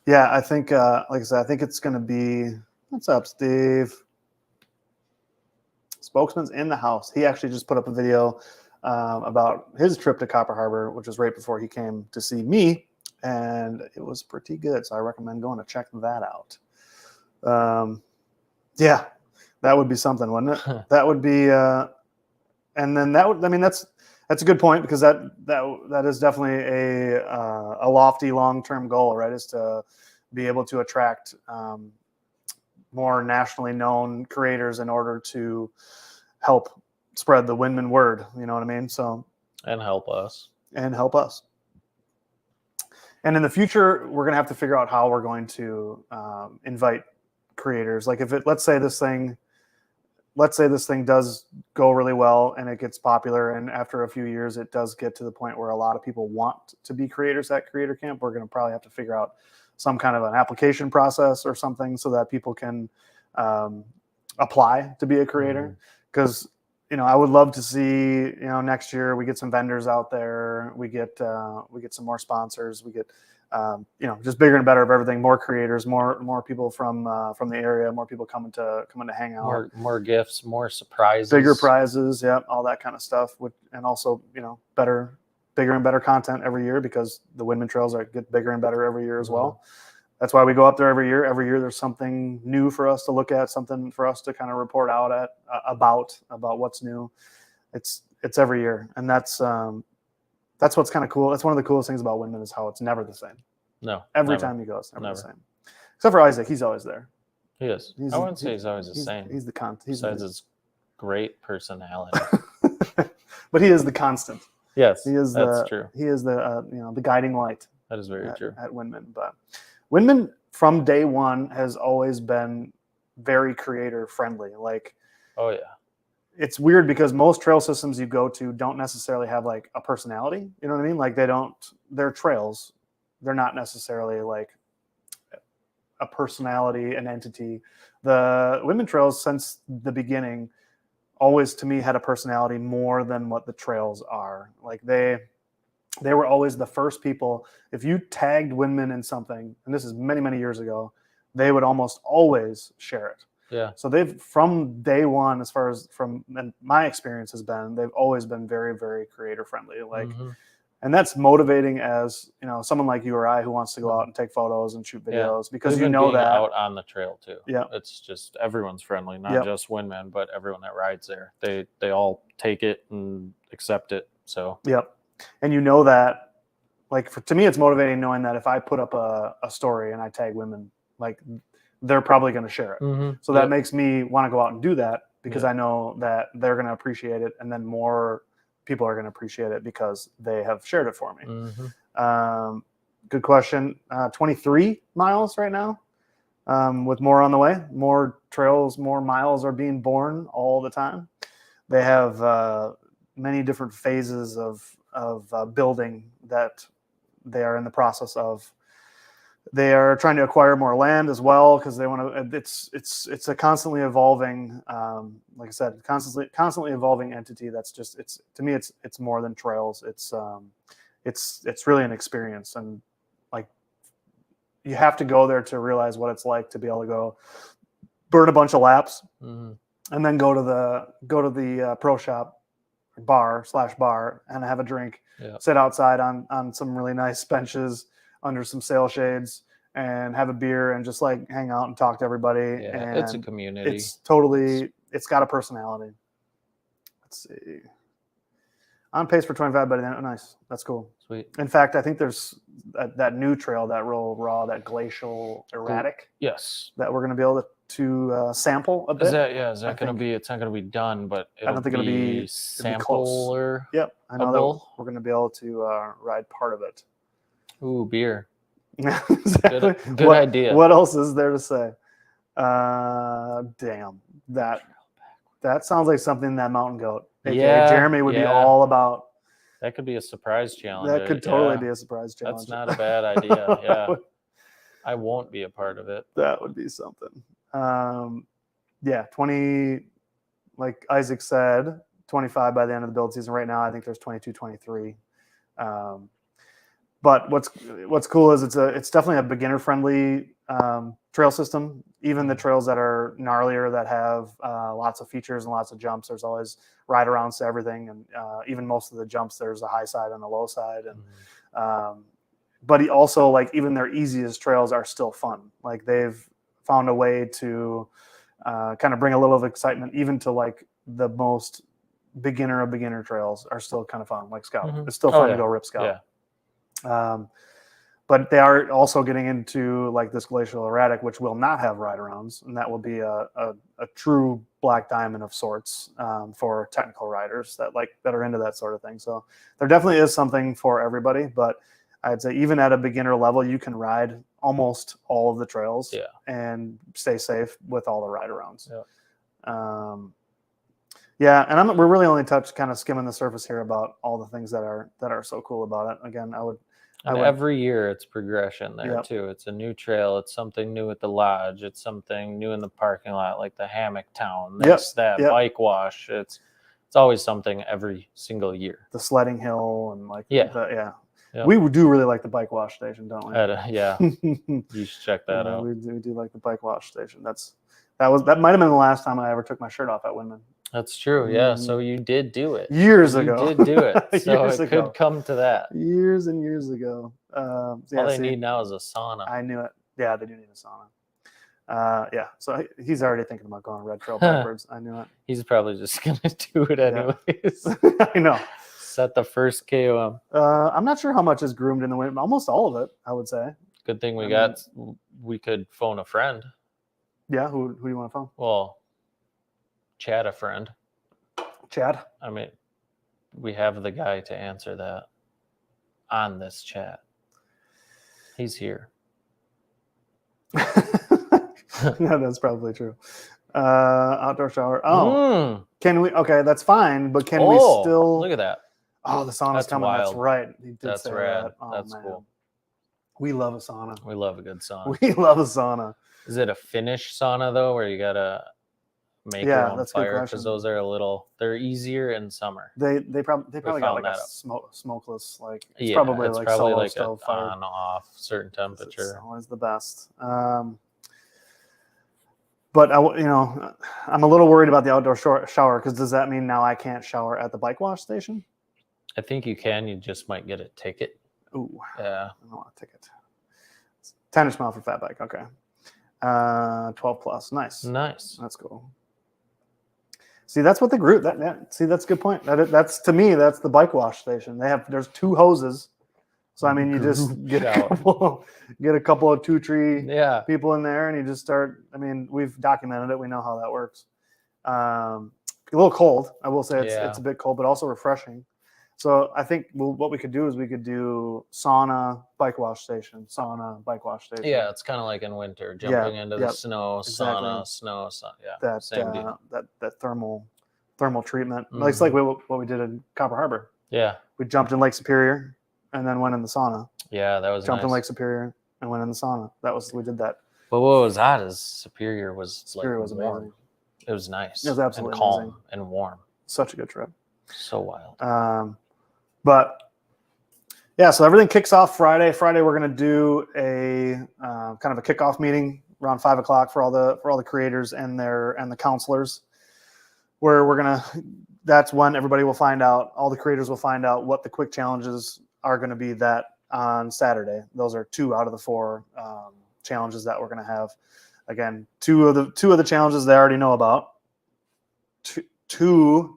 Yeah, I think, like I said, I think it's going to be, what's up, Steve? Spokesman's in the house. He actually just put up a video about his trip to Copper Harbor, which was right before he came to see me, and it was pretty good. So I recommend going to check that out. Yeah, that would be something, wouldn't it? That would be, and then that would, I mean, that's a good point, because that is definitely a lofty long-term goal, right? Is to be able to attract more nationally known creators in order to help spread the WinMan word. You know what I mean? So, and help us. And in the future, we're going to have to figure out how we're going to invite creators. Like let's say this thing does go really well and it gets popular, and after a few years it does get to the point where a lot of people want to be creators at Creator Camp. We're going to probably have to figure out some kind of an application process or something so that people can apply to be a creator. Because I would love to see next year we get some vendors out there, we get some more sponsors, we get just bigger and better of everything, more creators, more people from the area, more people coming to hang out, more gifts, more surprises, bigger prizes, all that kind of stuff. And also bigger and better content every year, because the WinMan Trails get bigger and better every year as well. That's why we go up there every year. Every year there's something new for us to look at, something for us to kind of report out about what's new. It's every year, and that's what's kind of cool. That's one of the coolest things about WinMan, is how it's never the same. No, every time you go, it's never the same. Except for Isaac, he's always there. He is. I wouldn't say he's always the same. He's the constant. Besides his great personality. But he is the constant. Yes, He is that's the true. he is the the guiding light That is very true. at WinMan. But WinMan from day one has always been very creator friendly. Like, Oh yeah. it's weird because most trail systems you go to don't necessarily have like a personality. You know what I mean? Like, they're trails. They're not necessarily like a personality, an entity. The WinMan Trails, since the beginning, always to me had a personality more than what the trails are. Like, they were always the first people. If you tagged WinMan in something, and this is many, many years ago, they would almost always share it. Yeah. So they've, from day one, as far as from and my experience has been, they've always been very, very creator friendly. Like, and that's motivating as someone like you or I who wants to go out and take photos and shoot videos, because Even being that that out on the trail too. Yeah. It's just everyone's friendly, not just WinMan, but everyone that rides there. They all take it and accept it. So and that, like, to me, it's motivating knowing that if I put up a story and I tag WinMan, like, they're probably going to share it. So that makes me want to go out and do that, because I know that they're going to appreciate it, and then more people are going to appreciate it because they have shared it for me. Good question. 23 miles right now, with more on the way. More trails, more miles are being born all the time. They have many different phases of building that they are in the process of. They are trying to acquire more land as well, because they want to. It's a constantly evolving, like I said, constantly evolving entity. That's just to me it's more than trails. It's really an experience, and like, you have to go there to realize what it's like to be able to go burn a bunch of laps, and then go to the pro shop, bar and have a drink, sit outside on some really nice benches under some sail shades and have a beer and just like hang out and talk to everybody. And it's a community. It's got a personality. Let's see. On pace for 25 by the end. Oh, nice. That's cool. Sweet. In fact, I think there's that new trail, that real raw, that glacial erratic. Yes. That we're going to be able to sample a bit. Is that going to be? It's not going to be done, but I don't think it'll be sampler. Yep. I know that we're going to be able to ride part of it. Ooh, beer. Exactly. Good idea. What else is there to say? Damn. That sounds like something that Mountain Goat, aka Jeremy, would be all about. That could be a surprise challenge. That could totally be a surprise challenge. That's not a bad idea. Yeah. I won't be a part of it. That would be something. 20, like Isaac said, 25 by the end of the build season. Right now, I think there's 22, 23. But what's cool is it's definitely a beginner friendly trail system. Even the trails that are gnarlier, that have lots of features and lots of jumps, there's always ride arounds to everything. And even most of the jumps, there's a high side and a low side. And but also, like, even their easiest trails are still fun. Like, they've found a way to kind of bring a little of excitement, even to like the most beginner of beginner trails are still kind of fun. Like Scout, it's still fun to go rip Scout. But they are also getting into like this glacial erratic, which will not have ride arounds, and that will be a true black diamond of sorts for technical riders that are into that sort of thing. So there definitely is something for everybody, but I'd say even at a beginner level, you can ride almost all of the trails and stay safe with all the ride arounds. And we're really only kind of skimming the surface here about all the things that are so cool about it. Again, every year it's progression there too. It's a new trail. It's something new at the lodge. It's something new in the parking lot, like the hammock town. There's bike wash. It's always something every single year. The sledding hill and Yep. We do really like the bike wash station, don't we? You should check that out. We do like the bike wash station. That might have been the last time I ever took my shirt off at WinMan. That's true. Yeah. So you did do it years ago. You did do it. So it could come to that. Years and years ago. All they need now is a sauna. I knew it. Yeah, they do need a sauna. So he's already thinking about going red trail backwards. I knew it. He's probably just gonna do it anyways. I know. Set the first KOM. I'm not sure how much is groomed in the wind. Almost all of it, I would say. Good thing we could phone a friend. Yeah, who do you want to phone? Well, Chad a friend. Chad? I mean, we have the guy to answer that on this chat. He's here. Yeah, that's probably true. Outdoor shower. Oh, can we? Okay, that's fine. But can we still look at that? Oh, the sauna's That's coming. wild. That's right. He did That's say rad. that. Oh, That's man. cool. We love a sauna. We love a good sauna. We love a sauna. Is it a Finnish sauna though, where you gotta make your own fire? Because those are they're easier in summer. They probably got like a smokeless, like it's probably like a on off certain temperature. It's always the best. But I'm a little worried about the outdoor shower, because does that mean now I can't shower at the bike wash station? I think you can. You just might get a ticket. Ooh, yeah. I don't want a ticket. 10-inch mile for fat bike. Okay. 12 plus. Nice. That's cool. See, that's what the group. See, that's a good point. That's to me, that's the bike wash station. There's 2 hoses. So I mean, you just get a couple of 2-tree people in there, and you just start. I mean, we've documented it. We know how that works. A little cold, I will say. It's a bit cold, but also refreshing. So I think what we could do is we could do sauna, bike wash station, sauna, bike wash station. Yeah, it's kind of like in winter, jumping into the snow, exactly. Sauna. Yeah, same deal. That thermal treatment. It's like what we did in Copper Harbor. Yeah, we jumped in Lake Superior and then went in the sauna. Yeah, that was jumped in Lake Superior and went in the sauna. We did that. But what was odd is Superior was warm. Amazing. It was nice. It was absolutely and calm amazing. And warm. Such a good trip. So wild. But yeah, so everything kicks off Friday. Friday, we're going to do a kind of a kickoff meeting around 5:00 for all the creators and the counselors, where that's when everybody will find out, all the creators will find out what the quick challenges are going to be that on Saturday. Those are 2 out of the 4 challenges that we're going to have. Again, two of the challenges they already know about. Two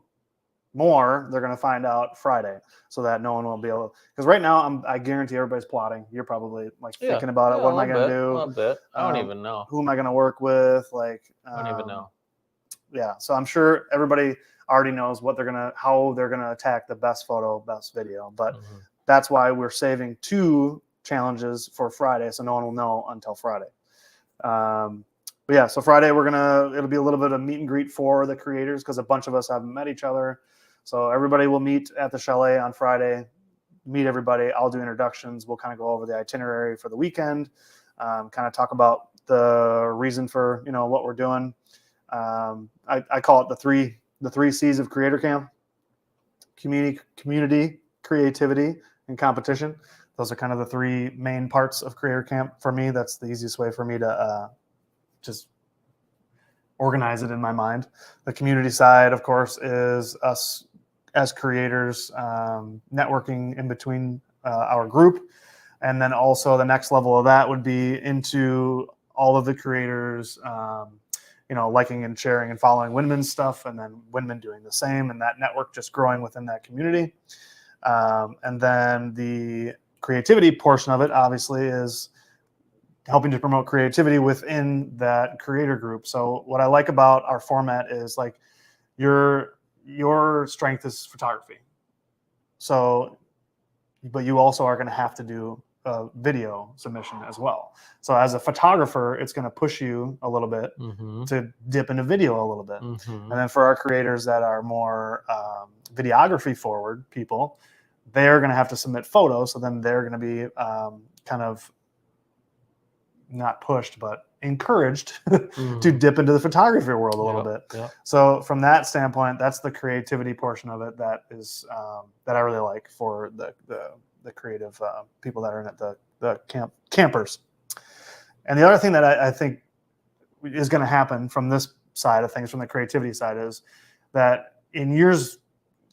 more they're going to find out Friday, so that no one will be able. Because right now, I guarantee everybody's plotting. You're probably thinking about it. What am I going to do? A little bit. I don't even know. Who am I going to work with? I don't even know. Yeah, so I'm sure everybody already knows how they're gonna attack the best photo, best video. But that's why we're saving 2 challenges for Friday, so no one will know until Friday. But yeah, so Friday it'll be a little bit of meet and greet for the creators, because a bunch of us haven't met each other. So everybody will meet at the chalet on Friday, meet everybody. I'll do introductions. We'll kind of go over the itinerary for the weekend, kind of talk about the reason for what we're doing. I call it the three C's of Creator Camp: community, creativity, and competition. Those are kind of the 3 main parts of Creator Camp for me. That's the easiest way for me to just organize it in my mind. The community side, of course, is us as creators networking in between our group. And then also the next level of that would be into all of the creators liking and sharing and following WinMan stuff, and then WinMan doing the same, and that network just growing within that community. And then the creativity portion of it, obviously, is helping to promote creativity within that creator group. So what I like about our format is your strength is photography. So, but you also are going to have to do a video submission as well. So as a photographer, it's going to push you a little bit to dip into video a little bit. And then for our creators that are more videography forward people, they're going to have to submit photos. So then they're going to be kind of not pushed, but encouraged to dip into the photography world a little bit. Yep. So from that standpoint, that's the creativity portion of it that is that I really like for the creative people that are in it, the campers. And the other thing that I think is going to happen from this side of things, from the creativity side, is that in years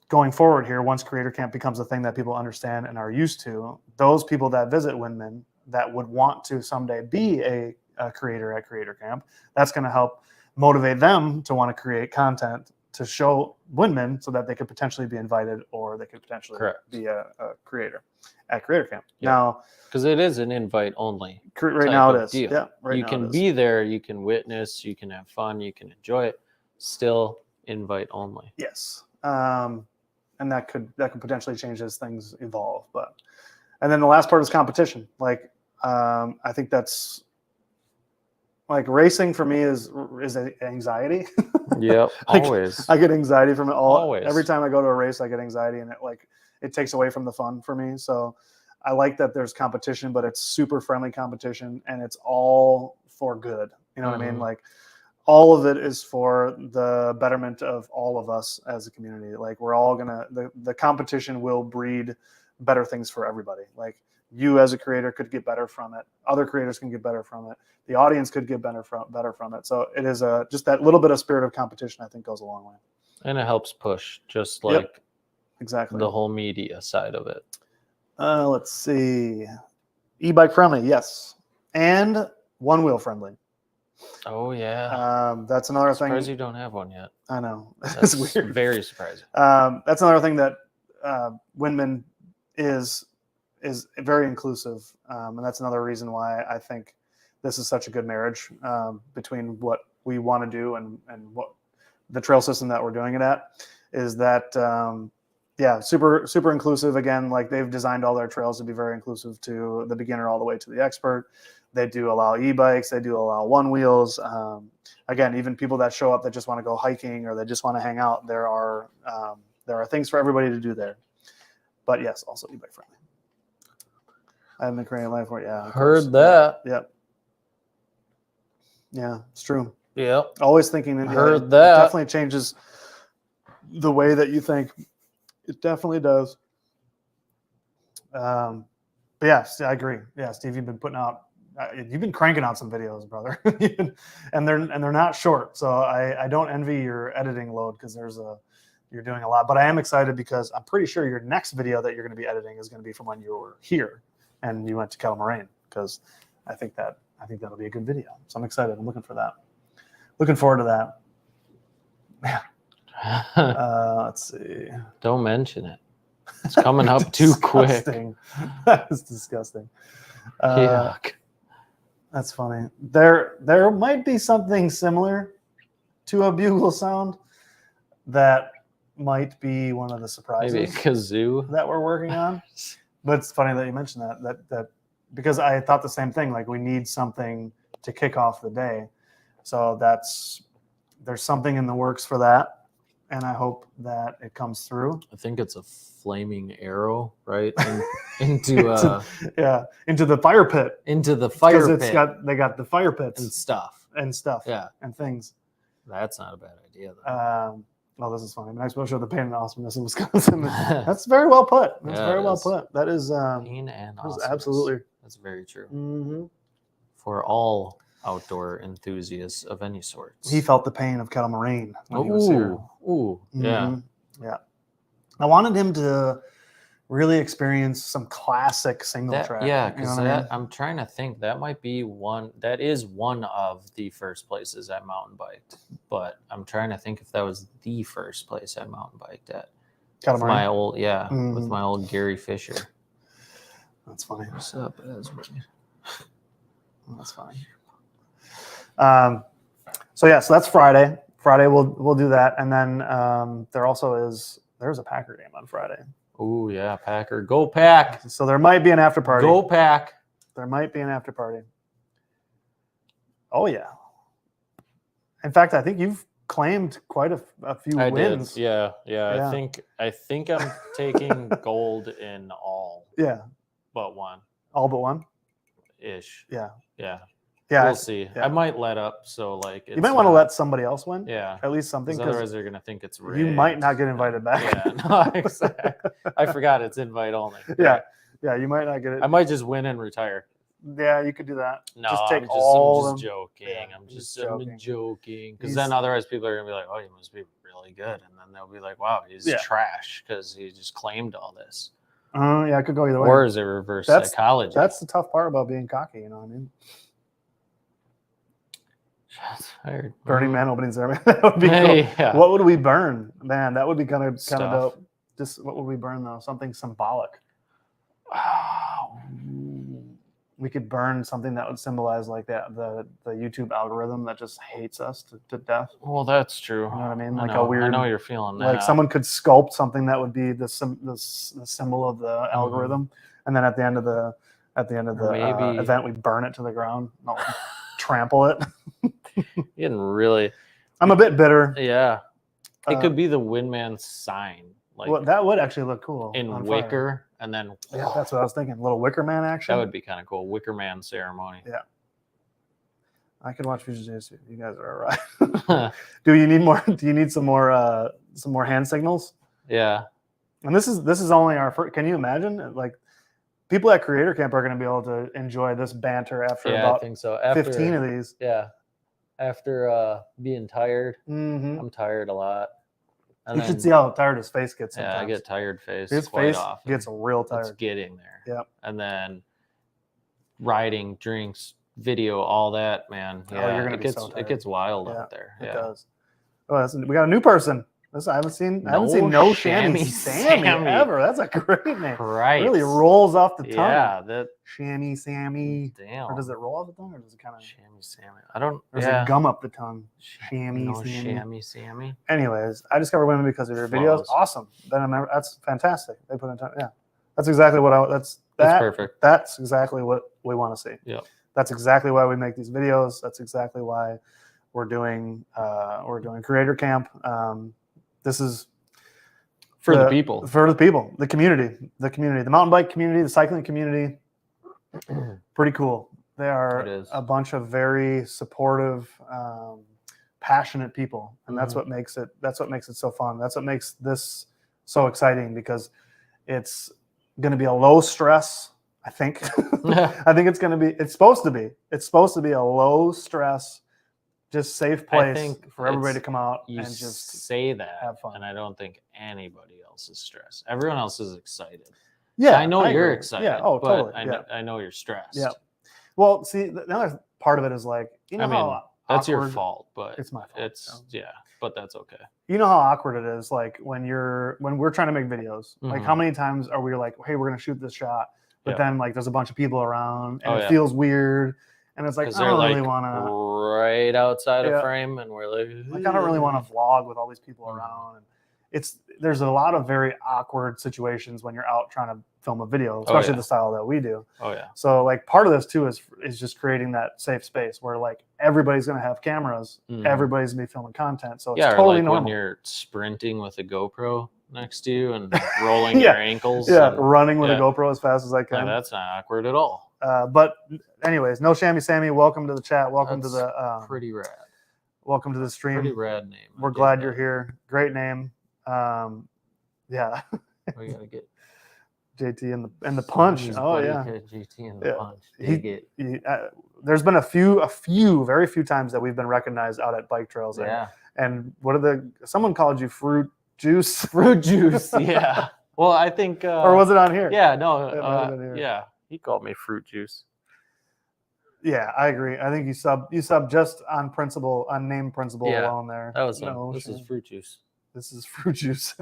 going forward here, once Creator Camp becomes a thing that people understand and are used to, those people that visit WinMan that would want to someday be a creator at Creator Camp, that's going to help motivate them to want to create content to show WinMan, so that they could potentially be invited, or they could potentially be a creator at Creator Camp. Yeah. Now, because it is an invite only. Right now it is. Deal. Yeah, right you now can be there, you can witness, you can have fun, you can enjoy it. Still invite only. Yes. and that could potentially change as things evolve. But and then the last part is competition. Like I think that's like racing for me is anxiety. Yep, Like, always. I get anxiety from it Always. Every time I go to a race, I get anxiety, and it takes away from the fun for me. So I like that there's competition, but it's super friendly competition, and it's all for good. You know what I mean? Like all of it is for the betterment of all of us as a community. Like we're all the competition will breed better things for everybody. Like you as a creator could get better from it. Other creators can get better from it. The audience could get better from it. So it is just that little bit of spirit of competition, I think, goes a long way. And it helps push just like exactly the whole media side of it. Let's see. E-bike friendly, yes. And one wheel friendly. Oh yeah. That's another thing. Surprised you don't have one yet. I know. That's It's weird. Very surprising. That's another thing that WinMan is very inclusive, and that's another reason why I think this is such a good marriage between what we want to do and what the trail system that we're doing it at is that super inclusive. Again, like they've designed all their trails to be very inclusive to the beginner all the way to the expert. They do allow e-bikes. They do allow one wheels. Again, even people that show up that just want to go hiking or they just want to hang out, there are things for everybody to do there. But yes, also e-bike friendly. I haven't been creating life for it. Yeah. Heard that. Yep. Yeah, it's true. Yep. Always thinking that Heard it that. definitely changes the way that you think. It definitely does. But yes, I agree. Yeah, Steve, you've been cranking out some videos, brother, and they're not short. So I don't envy your editing load because you're doing a lot. But I am excited because I'm pretty sure your next video that you're going to be editing is going to be from when you were here and you went to Calamarain, because I think that'll be a good video. So I'm excited. I'm looking for that. Looking forward to that. Yeah. Let's see. Don't mention it. It's coming up too quick. That is disgusting. Yuck. That's funny. There might be something similar to a bugle sound that might be one of the surprises. Maybe a kazoo that we're working on. But it's funny that you mentioned that because I thought the same thing. Like we need something to kick off the day. So there's something in the works for that, and I hope that it comes through. I think it's a flaming arrow, right? Into the fire pit. Into the fire pit. They got the fire pits and stuff. Yeah, and things. That's not a bad idea, though. Well, this is funny. Next we'll show the pain and awesomeness of Wisconsin. That's very well put. That's very well put. That is pain and awesomeness. Absolutely. That's very true. Mm-hmm. For all outdoor enthusiasts of any sort. He felt the pain of Calamarain when he was here. Ooh, yeah. Yeah. I wanted him to really experience some classic single track. Yeah, because I'm trying to think. That might be one. That is one of the first places I mountain biked. But I'm trying to think if that was the first place I mountain biked at. With my old, with my old Gary Fisher. That's funny. What's up, Esme? That's funny. So that's Friday. Friday we'll do that, and then there's a Packer game on Friday. Oh yeah, Packer, go Pack! So there might be an after party. Go Pack! There might be an after party. Oh yeah. In fact, I think you've claimed quite a few wins. Did. Yeah. I think I'm taking gold in all. Yeah. But one. All but one? Ish. Yeah. We'll see. Yeah. I might let up. So you might want to let somebody else win. Yeah. At least something. Otherwise they're gonna think it's rigged. You might not get invited back. Yeah. No, exactly. I forgot it's invite only. Yeah. Yeah. You might not get it. I might just win and retire. Yeah, you could do that. No, just take I'm just joking. Yeah, I'm just joking. Because then otherwise people are gonna be like, "Oh, he must be really good," and then they'll be like, "Wow, he's trash because he just claimed all this." Yeah, it could go either way. Or is it reverse psychology? That's the tough part about being cocky. You know what I mean? Shots fired. Burning Man opening ceremony. That would be cool. Yeah. What would we burn? Man, that would be kind of dope. Just what would we burn though? Something symbolic. we could burn something that would symbolize like that the YouTube algorithm that just hates us to death. Well, that's true. You know what I mean? I Like know, a weird. I know you're feeling that. Like someone could sculpt something that would be the symbol of the algorithm, and then at the end of the Maybe event, we burn it to the ground, trample it. you didn't really. I'm a bit bitter. Yeah, it could be the WinMan sign, like well, that would actually look cool in on wicker, fire. and then Yeah, that's what I was thinking. A little Wicker Man action. that would be kind of cool. Wicker Man ceremony. Yeah. I could watch Future Days too. You guys are all right. Do you need more? Do you need some more hand signals? Yeah. And this is only our first. Can you imagine? Like, people at Creator Camp are going to be able to enjoy this banter after Yeah, about I think so. After, 15 of these. Yeah. After being tired, Mm-hmm. I'm tired a lot. And You then, should see how tired his face gets sometimes. Yeah, I get tired face His quite face often. gets real tired. It's getting there. Yep. And then riding, drinks, video, all that, man. Yeah, you're gonna be it gets so tired. it gets wild Yeah, out there. It Yeah. does. Oh, we got a new person. I haven't seen no Shammy Sammy ever. That's a great name. Right. It really rolls off the tongue. Yeah, that Shammy Sammy. damn. Or does it roll off the tongue, or does it kind of? Shammy Sammy. I don't. Or does Yeah. it gum up the tongue? Shammy No, Sammy. Shammy Sammy. Anyways, I discovered women because of your videos. Flows. Awesome. That's fantastic. They put in time. Yeah, that's exactly what That's perfect. That's exactly what we want to see. Yep. That's exactly why we make these videos. That's exactly why we're doing Creator Camp. This is For the people. the community, the mountain bike community, the cycling community. Pretty cool. They are It is. a bunch of very supportive, passionate people, and that's what makes it. That's what makes it so fun. That's what makes this so exciting, because it's going to be a low stress. I think. I think it's going to be. It's supposed to be. It's supposed to be a low stress, just safe place for everybody to come out You and just say that, have fun. and I don't think anybody else is stressed. Everyone else is excited. Yeah, I know you're agree. excited. Yeah, oh, but totally. I know you're stressed. Yeah. Well, see, the other part of it is like, you know, I mean, how that's your awkward- fault, but It's my fault. it's but that's okay. You know how awkward it is, like when we're trying to make videos. Like, how many times are we like, hey, we're gonna shoot this shot, but Yep. then like there's a bunch of people around, and Oh, it yeah. feels weird, and it's like, I Because they're don't like really want to. right outside Yeah. of frame, and we're Like, I don't really want to vlog with all these people around. And there's a lot of very awkward situations when you're out trying to film a video, especially yeah. the style that we do. Oh yeah. So like part of this too is just creating that safe space where like everybody's gonna have cameras, everybody's gonna be filming content. So it's Yeah, or totally like normal. when you're sprinting with a GoPro next to you and rolling Yeah. your ankles. Yeah, and, running with a yeah. GoPro as fast as I like, can. that's not awkward at all. But anyways, no Shammy Sammy. Welcome to the chat. Welcome That's to the pretty rad. welcome to the stream. Pretty rad name. I We're dig glad that. you're here. Great name. Yeah. We gotta get JT and the punch. Jeez, Oh buddy, yeah. GT and the Yeah. punch. Dig it. There's been very few times that we've been recognized out at bike trails. Yeah. And someone called you fruit juice, Fruit juice. Yeah. Well, I think. or was it on here? Yeah. No. It might have been here. Yeah. He called me fruit juice. Yeah, I agree. I think you sub just on principle, on name principle Yeah. alone there. That was him. No, This is Shane. fruit juice. This is fruit juice.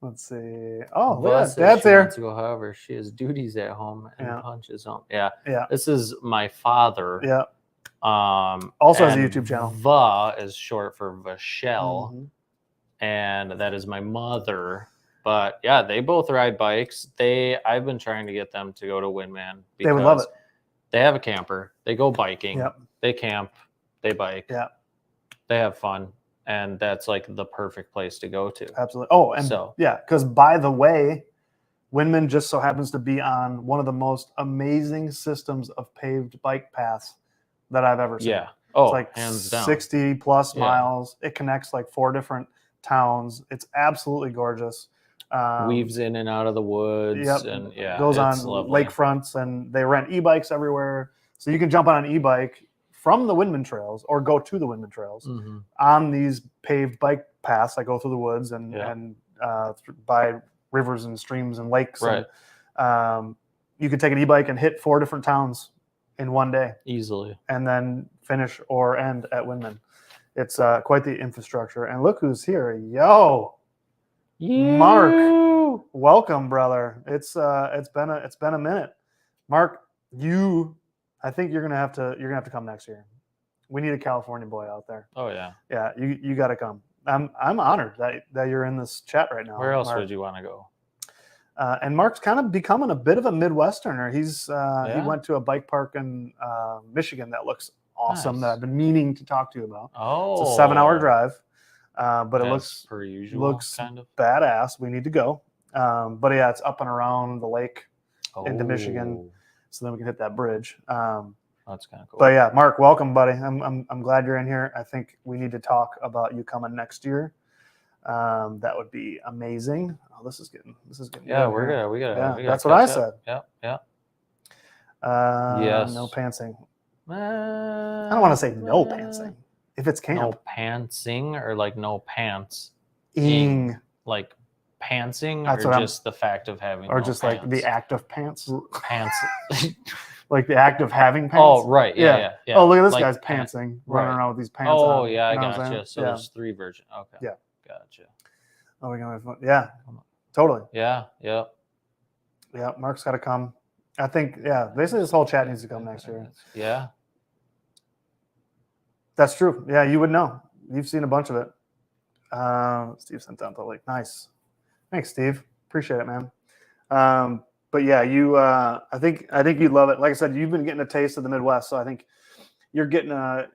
Let's see. Oh, Buzz yeah, says Dad's she here. wants to go, however, she has duties at home and Yeah. Punch is home. Yeah. Yeah. This is my father. Yeah. Also Also has a YouTube channel. Va is short for Vachelle, Mhm. and that is my mother. But yeah, they both ride bikes. I've been trying to get them to go to WinMan because They would love it. they have a camper. They go biking. Yep. They camp. They bike. Yeah. They have fun, and that's like the perfect place to go to. Absolutely. Oh, and So- yeah, because by the way, WinMan just so happens to be on one of the most amazing systems of paved bike paths that I've ever seen. Yeah. Oh, It's like hands down. 60 plus Yeah. miles. It connects like 4 different towns. It's absolutely gorgeous. Weaves in and out of the woods, Yep. and yeah, Goes on it's lovely. lakefronts, and they rent e-bikes everywhere. So you can jump on an e-bike from the WinMan Trails or go to the WinMan Trails Mhm. on these paved bike paths that go through the woods and Yeah. by rivers and streams and lakes. Right. And, you could take an e-bike and hit 4 different towns in one day, Easily. and then finish or end at WinMan. It's quite the infrastructure. And look who's here. Yo, Mark. You. welcome, brother. It's been a minute. Mark, I think you're gonna have to come next year. We need a California boy out there. Oh yeah. Yeah, you got to come. I'm honored that you're in this chat right now. Where else Mark. would you want to go? And Mark's kind of becoming a bit of a Midwesterner. He went to a bike park in Michigan that looks awesome. Nice. That I've been meaning to talk to you about. Oh, It's a 7-hour drive, but it as looks per usual, looks kind of. badass. We need to go. But yeah, it's up and around the lake into Michigan, Oh, so then we can hit that bridge. that's kind of cool. But yeah, Mark, welcome, buddy. I'm glad you're in here. I think we need to talk about you coming next year. That would be amazing. Oh, this is getting Yeah, good here. we gotta. That's what I catch said. up. Yeah. Yes. No pantsing. I don't want to say no pantsing. If it's camp. No pantsing or like no pants. Ing. Like pantsing That's or what just the fact of having or no just pants? like the act of pants. Pants. Like the act of having pants. Oh, right. Yeah. Oh, look at this Like guy's pants. pantsing, Right. running around with these pants Oh, on. yeah, I You know what I'm gotcha. saying? So yeah. there's 3 versions. Okay. Yeah. Gotcha. Oh, we're gonna have fun. Yeah. Totally. Yeah. Yeah. Mark's got to come. I think. Yeah. Basically, this whole chat needs to come next year. Yeah. That's true. Yeah, you would know. You've seen a bunch of it. Steve sent down the link. Nice. Thanks, Steve. Appreciate it, man. But yeah, you. I think you'd love it. Like I said, you've been getting a taste of the Midwest, so I think you're getting a.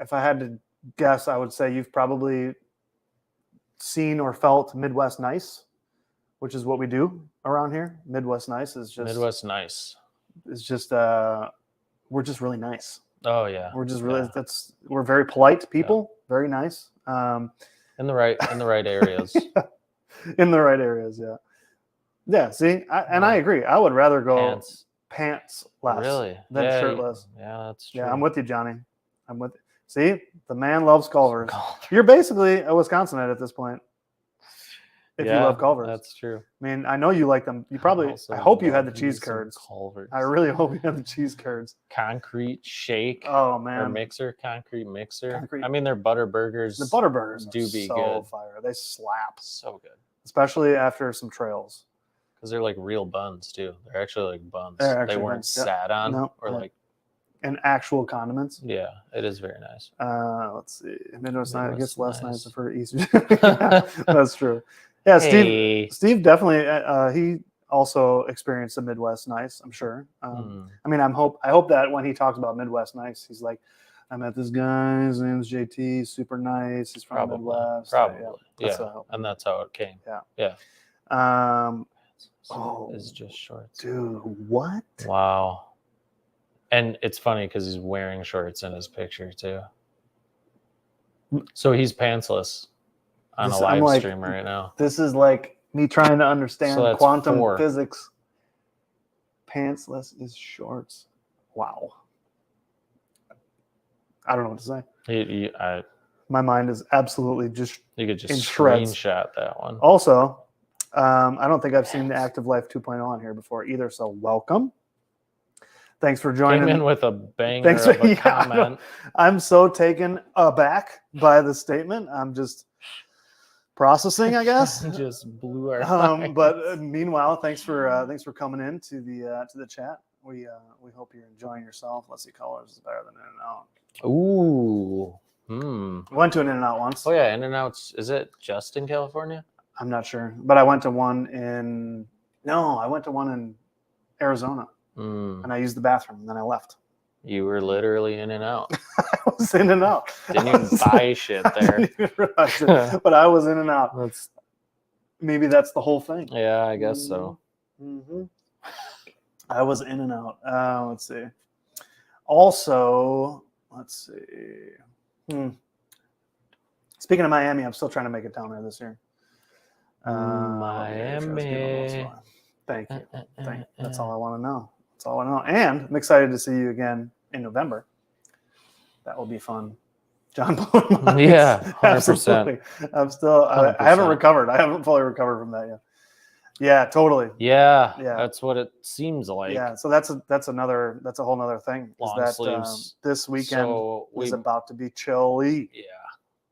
If I had to guess, I would say you've probably seen or felt Midwest nice, which is what we do around here. Midwest nice is just Midwest nice. It's just we're just really nice. Oh yeah. We're just really we're very polite people, very nice. In the right areas. In the right areas, yeah. Yeah, see, I agree. I would rather go pants less than shirtless. Yeah, that's true. Yeah, I'm with you, Johnny. I'm with you. See, the man loves Culvers. You're basically a Wisconsinite at this point. If you love Culvers. That's true. I mean, I know you like them. You probably, I hope you had the cheese curds. Culvers. I really hope you had the cheese curds. Concrete shake. Oh, man. Or mixer, concrete mixer. I mean, their butter burgers. The butter burgers do be so good. Fire. They slap. So good. Especially after some trails. Because they're like real buns, too. They're actually like buns. They weren't sat on or like. And actual condiments. Yeah, it is very nice. Let's see. Midwest night. I guess less nice for Easter. That's true. Yeah, Steve definitely. He also experienced the Midwest nice. I'm sure. I mean, I hope that when he talks about Midwest nice, he's like, I met this guy. His name's JT. Super nice. He's from the Midwest. Probably. Yeah. And that's how it came. Yeah. It's just shorts. Dude, what? Wow. And it's funny because he's wearing shorts in his picture too. So he's pantsless on a live stream right now. This is like me trying to understand quantum physics. Pantsless is shorts. Wow. I don't know what to say. My mind is absolutely just. You could just screenshot that one. Also, I don't think I've seen the Active Life 2.0 on here before either. So welcome. Thanks for joining. Came in with a banger of a comment. I'm so taken aback by the statement. I'm just processing, I guess. Just blew our minds. But meanwhile, thanks for coming in to the chat. We hope you're enjoying yourself. Let's see, colors is better than In-N-Out. Ooh. Went to an In-N-Out once. Oh yeah, In-N-Out's. Is it just in California? I'm not sure, but I went to one in Arizona. And I used the bathroom, and then I left. You were literally in and out. I was in and out. Didn't even buy shit there. But I was in and out. Maybe that's the whole thing. Yeah, I guess so. Mm-hmm. I was in and out. Let's see. Also, let's see. Speaking of Miami, I'm still trying to make it down there this year. Miami. Thank you. That's all I want to know. That's all I know. And I'm excited to see you again in November. That will be fun. John Bloom. Yeah, 100%. Absolutely. I'm still. I haven't recovered. I haven't fully recovered from that yet. Yeah, totally. Yeah. That's what it seems like. Yeah. So that's a whole nother thing. Long sleeves. This weekend is about to be chilly. Yeah.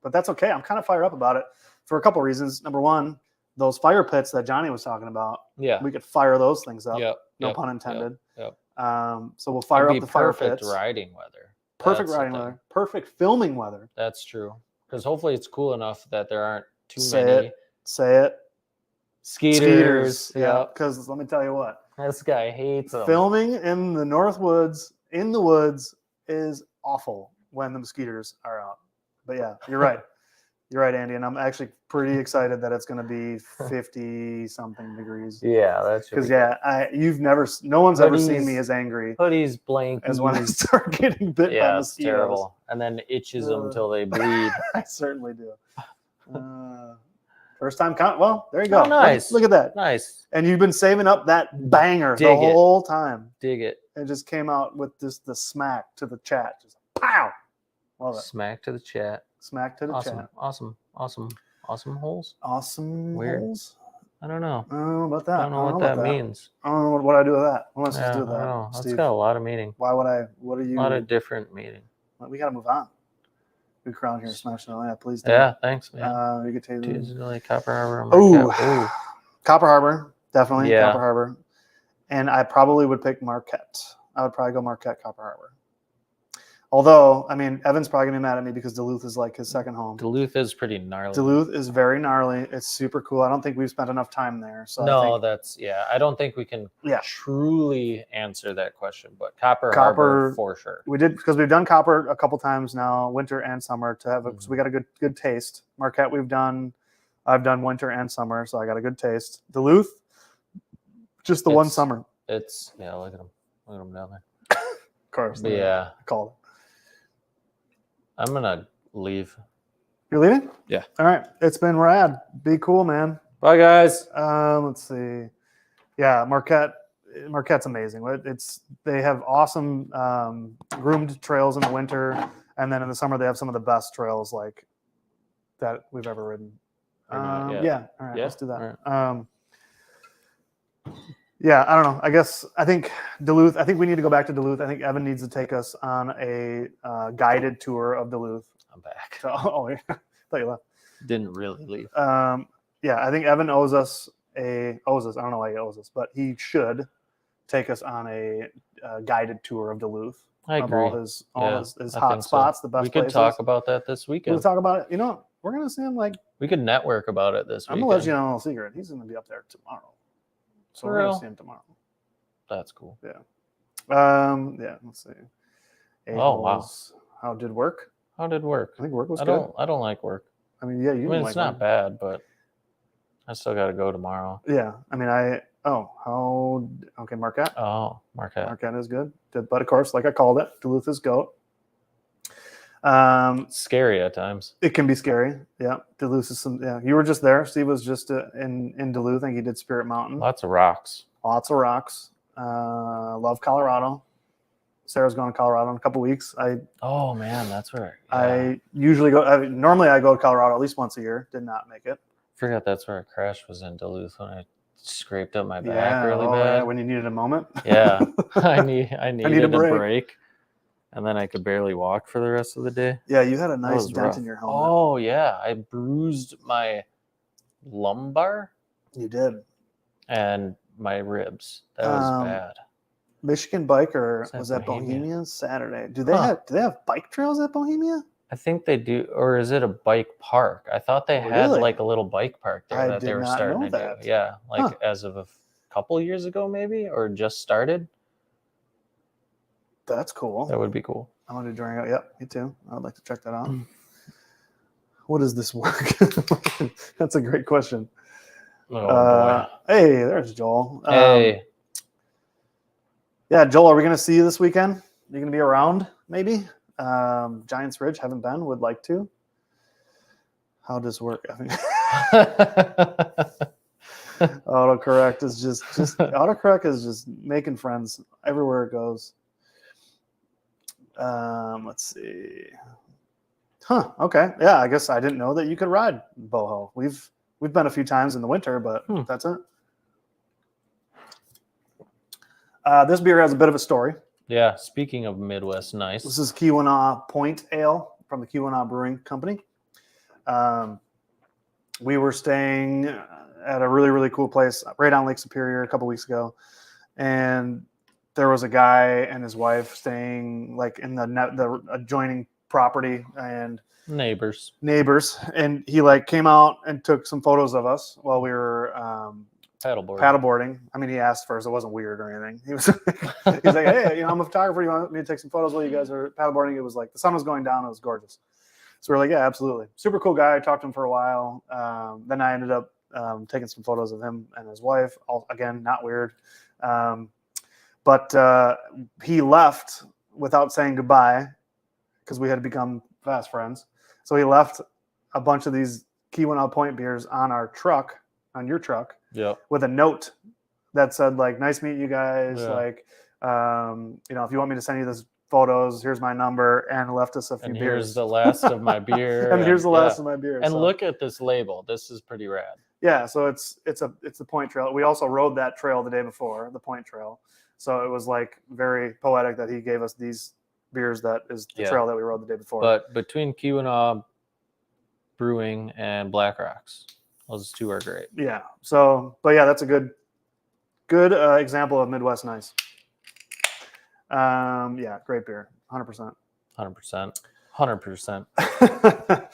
But that's okay. I'm kind of fired up about it for a couple of reasons. Number one, those fire pits that Johnny was talking about. Yeah. We could fire those things up. Yep. No pun intended. Yep. So we'll fire It'd up be the fire perfect pits. riding weather. Perfect That's the riding thing. weather. Perfect filming weather. That's true. Because hopefully it's cool enough that there aren't too Say many it. Say it. skeeters. Yeah. Yeah. Because let me tell you what. This guy hates them. Filming in the North Woods, in the woods, is awful when the mosquitoes are out. But yeah, you're right. You're right, Andy. And I'm actually pretty excited that it's going to be 50 something degrees. Yeah, that's Because no one's ever seen me as angry hoodies, blankets. as when I start getting bit by Yeah, it's mosquitoes. terrible. And then itches them until they bleed. I certainly do. First time count. Well, there you go. Oh, nice. Look at that. Nice. And you've been saving up that banger the whole time. Dig it. It just came out with the smack to the chat. Just pow. Love it. Smack to the chat. Smack to the chat. Awesome holes. Awesome Weird. Holes. I don't know. I don't know about that. I don't know what that means. I don't know what I do with that. What am I supposed to do with I don't that? know. Steve? It's got a lot of meaning. Why would I? What are you? A lot of different meaning. We got to move on. Good crown here, smashing it. Yeah, please do. Yeah, thanks, man. You could take Tuesday, Copper Harbor. Oh, Copper Harbor, definitely. Yeah. Copper Harbor. And I probably would pick Marquette. I would probably go Marquette, Copper Harbor. Although, I mean, Evan's probably going to be mad at me because Duluth is like his second home. Duluth is pretty gnarly. Duluth is very gnarly. It's super cool. I don't think we've spent enough time there. So I don't think we can truly answer that question, but Copper Harbor for sure. We did, because we've done Copper a couple times now, winter and summer, to have so we got a good taste. Marquette I've done winter and summer, so I got a good taste. Duluth, just one summer. Look at them down there. Of course. Yeah. I called it. I'm gonna leave. You're leaving? Yeah. All right. It's been rad. Be cool, man. Bye, guys. Let's see. Yeah, Marquette's amazing. They have awesome groomed trails in the winter, and then in the summer they have some of the best trails like that we've ever ridden. Yeah. All right. Let's do that. Right. Yeah, I don't know. I think Duluth. I think we need to go back to Duluth. I think Evan needs to take us on a guided tour of Duluth. I'm back. Yeah. I thought you left. Didn't really leave. Yeah, I think Evan owes us. I don't know why he owes us, but he should take us on a guided tour of Duluth. I agree. All his hot spots, the best places. We could talk about that this weekend. We'll talk about it. You know, we're gonna see him we could network about it this weekend. I'm gonna let you know a little secret. He's gonna be up there tomorrow. So we're going to see him tomorrow. That's cool. Yeah. Yeah. Let's see. Wow. How did work? I think work was good. I don't like work. I mean, yeah, it's not bad, but I still got to go tomorrow. Yeah. I mean, Marquette. Oh, Marquette. Marquette is good. But of course, like I called it, Duluth is GOAT. Scary at times. It can be scary. Yeah. Duluth is you were just there. Steve was just in Duluth. I think he did Spirit Mountain. Lots of rocks. Love Colorado. Sarah's going to Colorado in a couple weeks. Oh man, that's right. Yeah. I usually go. Normally I go to Colorado at least once a year. Did not make it. Forgot that's where I crashed, was in Duluth when I scraped up my back really bad. Yeah, when you needed a moment. Yeah. I needed a break. And then I could barely walk for the rest of the day. Yeah, you had a nice dent in your helmet. Oh, yeah. I bruised my lumbar. You did. And my ribs. That was bad. Michigan Biker was at Bohemia Saturday. Do they have bike trails at Bohemia? I think they do. Or is it a bike park? I thought they had like a little bike park there that they were starting to do. Yeah, as of a couple years ago maybe, or just started. That's cool. That would be cool. I want to join out. Yep, me too. I would like to check that out. What does this work? That's a great question. Oh, boy. Hey, there's Joel. Hey. Yeah, Joel, are we going to see you this weekend? You're going to be around, maybe? Giants Ridge, haven't been, would like to. How does this work? I mean, autocorrect is just making friends everywhere it goes. Let's see. Okay. Yeah, I guess I didn't know that you could ride boho. We've been a few times in the winter, but that's it. This beer has a bit of a story. Yeah, speaking of Midwest nice. This is Keweenaw Point Ale from the Keweenaw Brewing Company. We were staying at a really, really cool place right on Lake Superior a couple weeks ago. And there was a guy and his wife staying like in the adjoining property and Neighbors. and he like came out and took some photos of us while we were paddleboarding. I mean, he asked first. It wasn't weird or anything. He's like, hey, I'm a photographer. You want me to take some photos while you guys are paddleboarding? It was like the sun was going down. It was gorgeous. So we're like, yeah, absolutely. Super cool guy. I talked to him for a while. Then I ended up taking some photos of him and his wife. Again, not weird. But he left without saying goodbye because we had become fast friends. So he left a bunch of these Keweenaw Point beers on your truck, with a note that said like, "Nice meeting you guys. Yeah. Like, if you want me to send you these photos, here's my number," and left us a few And beers. here's the last of my beer. And here's the last of my beer. And so. look at this label. This is pretty rad. Yeah, so it's the Point Trail. We also rode that trail the day before, the Point Trail. So it was like very poetic that he gave us these beers. That is the trail that we rode the day before. But between Keweenaw Brewing and Black Rocks, those two are great. Yeah. So, but yeah, that's a good example of Midwest nice. Yeah, great beer, 100%. 100%.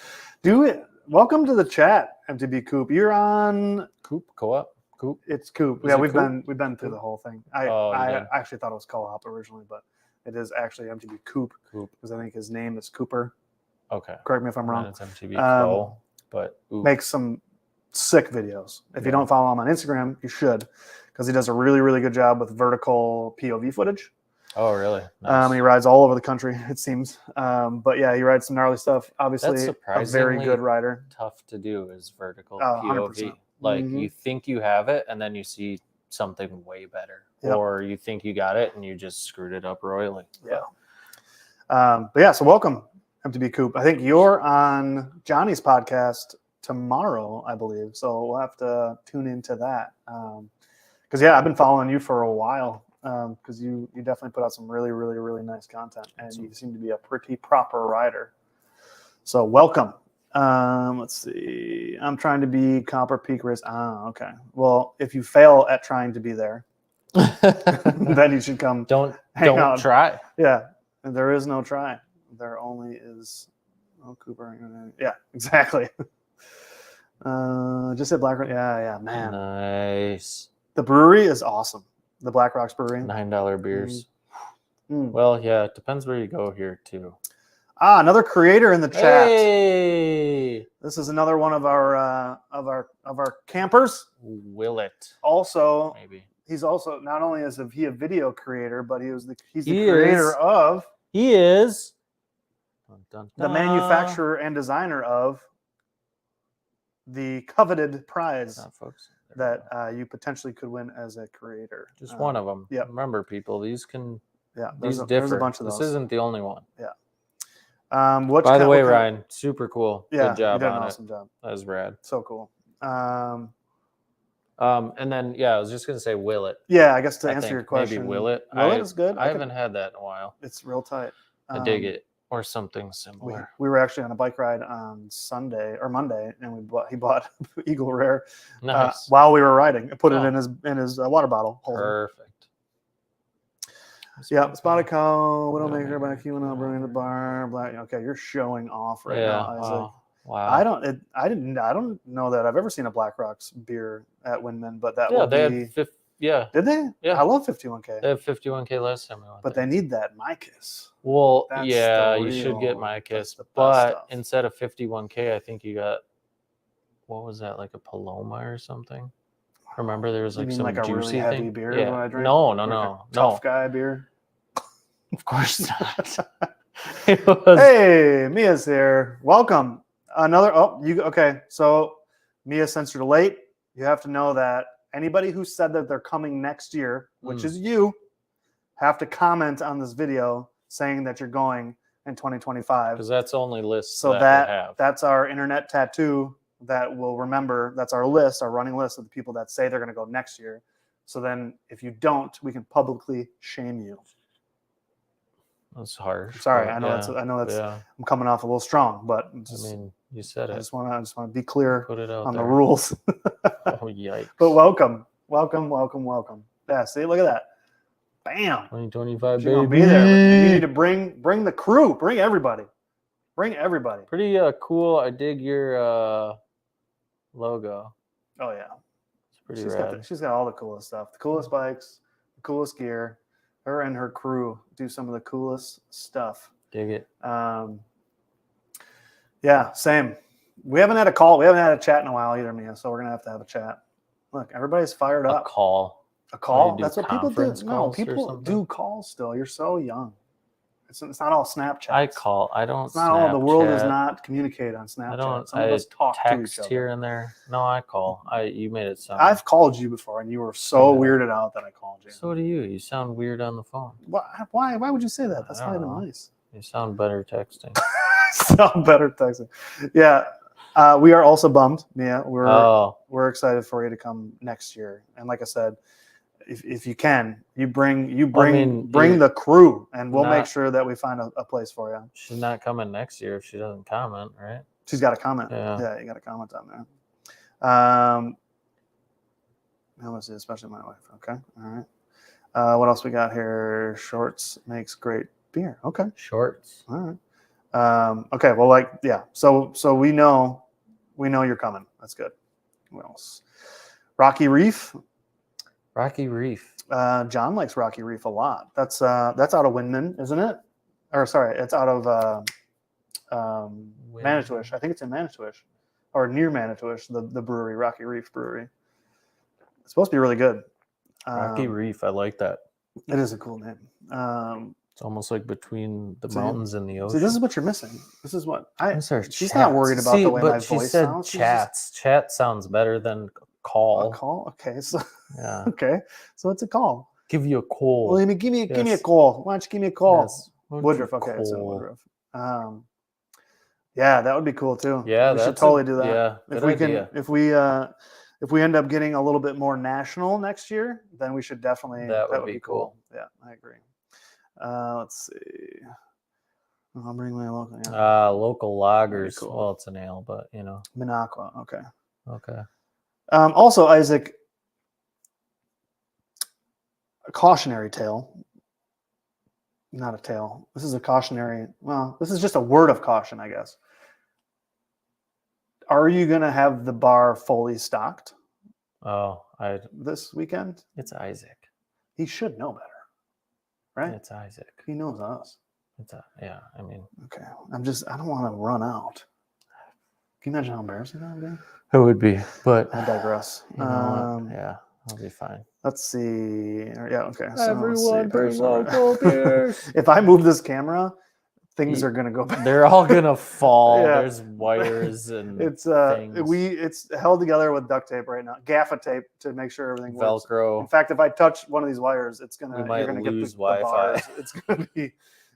Do it. Welcome to the chat, MTB Coop. You're on Coop Co-op. Coop. It's Coop. Is Yeah, it we've Coop? been through the whole thing. I actually thought it was co-op originally, but it is actually MTB Coop because I think his name is Cooper. Okay. Correct me if I'm wrong. It's MTB Co. But makes some sick videos. If you don't follow him on Instagram, you should, because he does a really, really good job with vertical POV footage. Oh, really? Nice. He rides all over the country, it seems. But yeah, he rides some gnarly stuff. Obviously, That's a very good rider. Tough to do is vertical 100%. POV. Like you think you have it, and then you see something way better, or you think you got it, and you just screwed it up royally. Yeah. But yeah, so welcome, MTB Coop. I think you're on Johnny's podcast tomorrow, I believe. So we'll have to tune into that. Because I've been following you for a while. Because you definitely put out some really, really, really nice content, and you seem to be a pretty proper rider. So welcome. Let's see. I'm trying to be Copper Peak race. Okay. Well, if you fail at trying to be there, then you should come. Don't out. try. Yeah, there is no try. There only is. Oh, Cooper. Yeah, exactly. Just said Black Rock. Yeah, man. Nice. The brewery is awesome. The Black Rocks Brewery. $9 beers. Well, yeah, it depends where you go here too. Another creator in the chat. Hey, this is another one of our campers. Will it? Also, Maybe he's also not only is he a video creator, but he's the creator of. He is the manufacturer and designer of the coveted prize that you potentially could win as a creator. Just one of them. Yeah. Remember, people, these can. Yeah, these differ. There's a bunch of those. those. This isn't the only one. Yeah. By the way, Ryan, super cool. Yeah, good job you did on an it. awesome job. That was rad. So cool. And then I was just gonna say, will it? Yeah, I guess to answer your question, maybe will it? Will it is good. I haven't had that in a while. It's real tight. I dig it, or something similar. We were actually on a bike ride on Sunday or Monday, and he bought Eagle Rare while we were riding. Put it in his water bottle holder. Perfect. Yeah, Spotted Cow, Widowmaker by Keweenaw Brewing the Bar. Black. Okay, you're showing off right now, Isaac. Wow. I don't know that I've ever seen a Black Rocks beer at WinMan, but that would be. Did they? Yeah. I love 51K. They had 51K last time we went. But they need that My Kiss. Well, you should get My Kiss, but instead of 51K, I think you got, what was that, like a Paloma or something? Remember, there was like some like a juicy really heavy thing. beer Yeah. when I drink? No. Tough guy beer. Of course not. Hey, Mia's here. Welcome. Okay. So Mia, since you're late, you have to know that anybody who said that they're coming next year, which is you, have to comment on this video saying that you're going in 2025. Because that's only lists. So that's our internet tattoo that will remember. That's our list, our running list of the people that say they're going to go next year. So then if you don't, we can publicly shame you. That's harsh. Sorry, I know that's I'm coming off a little strong, but you said it. I just want to be clear Put it out on there. the rules. Oh, yikes. But welcome. Yeah, see, look at that. Bam. 2025, She's gonna baby. be there. And you need to bring the crew. Bring everybody. Bring everybody. Pretty cool. I dig your logo. Oh yeah. It's pretty She's rad. she's got all the coolest stuff. The coolest bikes, the coolest gear. Her and her crew do some of the coolest stuff. Dig it. Yeah, same. We haven't had a call. We haven't had a chat in a while either, Mia. So we're gonna have to have a chat. Look, everybody's fired A up. call. A call? do That's what people do. conference No, calls or people something? do calls still. You're so young. It's not all Snapchat. I call. I don't. It's not all. The world does Snapchat. not communicate on Snapchat. I don't. Some of us talk to each text other. here and there. No, I call. You made it sound. I've called you before, and you were so Yeah. weirded out that I called you. So do you. You sound weird on the phone. Why? Why would you say that? That's I not don't even know. nice. You sound better texting. Sound better texting. Yeah. We are also bummed, Mia. We're excited for you to come next year. And like I said, if you can, you bring the crew, and we'll make sure that we find a place for you. She's not coming next year if she doesn't comment, right? She's got a comment. Yeah, you got a comment on there. Now let's see, especially my wife. Okay, all right. What else we got here? Shorts makes great beer. Okay, shorts. All right. Okay. Well, So we know you're coming. That's good. What else? Rocky Reef. Rocky Reef. John likes Rocky Reef a lot. That's out of WinMan, isn't it? Or sorry, it's out of Manitowish. I think it's in Manitowish or near Manitowish. The brewery, Rocky Reef Brewery. It's supposed to be really good. Rocky Reef. I like that. It is a cool name. It's almost like between the mountains and the ocean. See, this is what you're missing. This is what she's chats. not worried about the way my she voice said sounds. Chats. Chat sounds better than call. A call? Okay. So yeah. Okay. So it's a call. Give you a call. Well, give me a call. Why don't you give me a call? Yes. Woodruff. Okay. It's in Woodruff. Yeah, that would be cool too. Yeah, we should totally do that. Yeah. If we can, if we end up getting a little bit more national next year, then we should definitely. That would be cool. Yeah, I agree. Let's see. I'll bring my local. Yeah. Local lagers. Cool. Well, it's an ale, but Minocqua. Okay. Okay. Also, Isaac, a cautionary tale. Not a tale. This is a cautionary. Well, this is just a word of caution, I guess. Are you going to have the bar fully stocked? Oh, this weekend? It's Isaac. He should know better, right? It's Isaac. He knows us. Yeah. I mean, okay. I don't want to run out. Can you imagine how embarrassing that would be? It would be, but I digress. Yeah, I'll be fine. Let's see. Yeah. Okay. So everyone bring local beers. If I move this camera, things are gonna go back. They're all gonna fall. Yeah. There's wires and it's things. It's held together with duct tape right now, gaffa tape to make sure everything works. Velcro. In fact, if I touch one of these wires, you're gonna lose get the bars.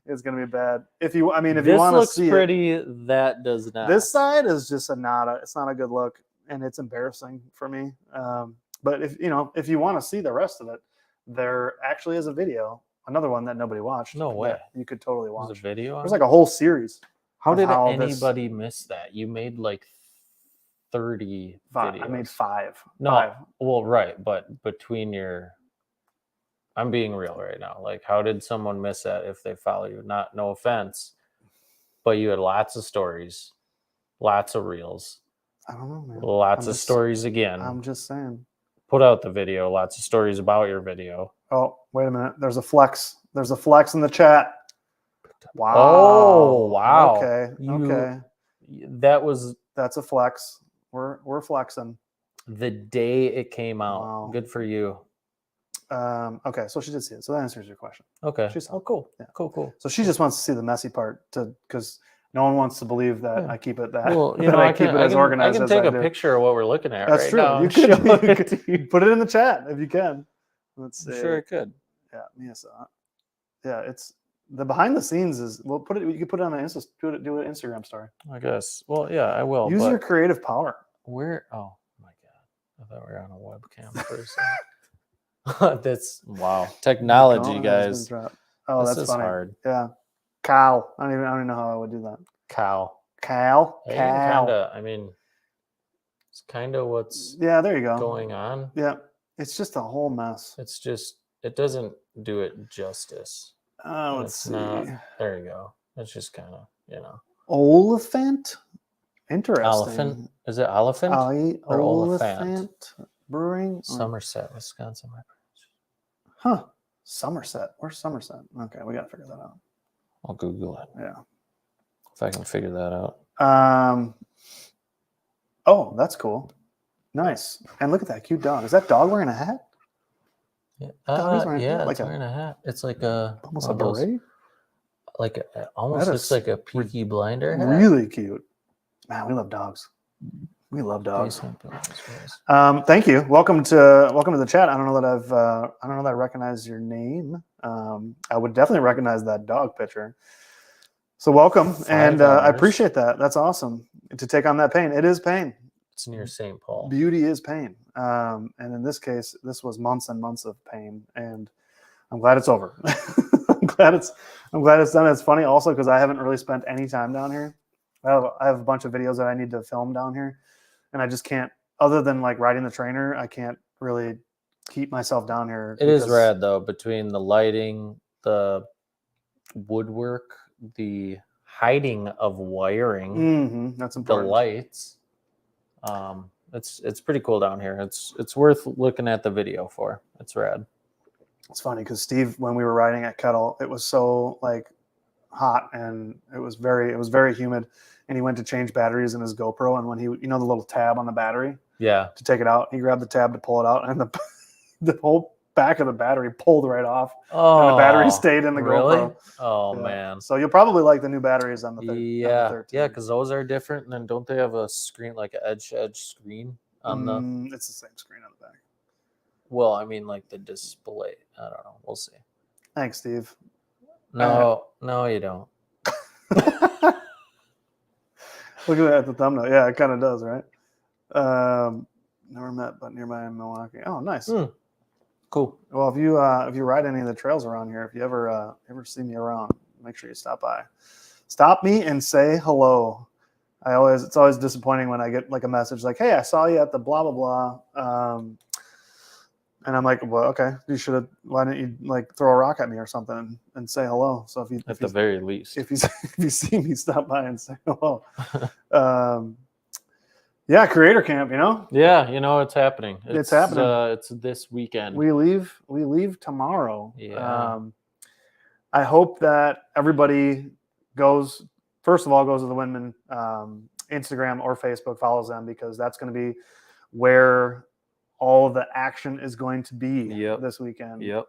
It's gonna be bad. If you want to see it, this looks pretty. That does not. This side is just it's not a good look, and it's embarrassing for me. But if you want to see the rest of it, there actually is a video. Another one that nobody watched. No way. You could totally watch. There's a video? There's like a whole series. How did anybody miss that? You made like 30 videos. I made 5. No, 5. Well, right. But between I'm being real right now. Like, how did someone miss that if they follow you? No offense, but you had lots of stories, lots of reels. I don't know, man. Lots of stories again. I'm just saying. Put out the video. Lots of stories about your video. Oh, wait a minute. There's a flex. There's a flex in the chat. Wow. Oh, wow. Okay. That's a flex. We're flexing. The day it came out. Wow. Good for you. Okay, so she did see it. So that answers your question. Okay. Cool. Yeah. Cool. So she just wants to see the messy part because no one wants to believe that I keep it that. Well, I keep it as organized. I can take a picture of what we're looking at. That's right true. Now. You could put it in the chat if you can. Let's see. I'm sure it could. Yeah, Mia saw it. Yeah, it's the behind the scenes is. Well, put it. You could put it on an Insta. Do an Instagram story. I guess. Well, yeah, I will. Use your creative power. Where? Oh my god! I thought we were on a webcam for a second. That's wow. Technology, guys. Oh, this that's is funny. Hard. Yeah. Cow. I don't even know how I would do that. Cow. Cow. I mean, it's kind of what's there you go going on. Yeah. It's just a whole mess. It's just it doesn't do it justice. Let's see. There you go. It's just kind of, you know. Oliphant? Interesting. Elephant? Is it elephant or Oliphant? Oliphant Brewing? Somerset, Wisconsin. Huh. Somerset. Where's Somerset? Okay, we got to figure that out. I'll Google it. Yeah. If I can figure that out. Oh, that's cool. Nice. And look at that cute dog. Is that dog wearing a hat? Yeah, it's wearing a hat. It's like a almost a beret. Almost looks like a Peaky Blinder hat. Really cute. Man, we love dogs. We love dogs. Decent. Thank you. Welcome to the chat. I don't know that I recognize your name. I would definitely recognize that dog picture. So welcome, and I appreciate that. That's awesome to take on that pain. It is pain. It's near St. Paul. Beauty is pain, and in this case, this was months and months of pain, and I'm glad it's over. I'm glad it's done. It's funny also because I haven't really spent any time down here. I have a bunch of videos that I need to film down here, and I just can't. Other than like riding the trainer, I can't really keep myself down here. It is rad though, between the lighting, the woodwork, the hiding of wiring, that's important. The lights. It's pretty cool down here. It's worth looking at the video for. It's rad. It's funny because Steve, when we were riding at Kettle, it was so like hot and it was very humid, and he went to change batteries in his GoPro, and when he, the little tab on the battery, to take it out, he grabbed the tab to pull it out, and the whole back of the battery pulled right off. And the battery stayed in the GoPro. Oh man. So you'll probably like the new batteries on the 13. Yeah, because those are different. And then don't they have a screen, like an edge screen on the? It's the same screen on the back. Well, I mean, like the display. I don't know. We'll see. Thanks, Steve. No, you don't. Look at the thumbnail. Yeah, it kind of does, right? Never met, but nearby in Milwaukee. Oh, nice. Cool. Well, if you ride any of the trails around here, if you ever see me around, make sure you stop by. Stop me and say hello. It's always disappointing when I get like a message like, "Hey, I saw you at the blah blah blah," and I'm like, "Well, okay, why didn't you like throw a rock at me or something and say hello?" So at the very least, if you see me, stop by and say hello. Yeah, Creator Camp, Yeah, it's happening. It's happening. It's this weekend. We leave tomorrow. Yeah. I hope that everybody goes to the WinMan Instagram or Facebook, follows them, because that's going to be where all of the action is going to be this weekend. Yep.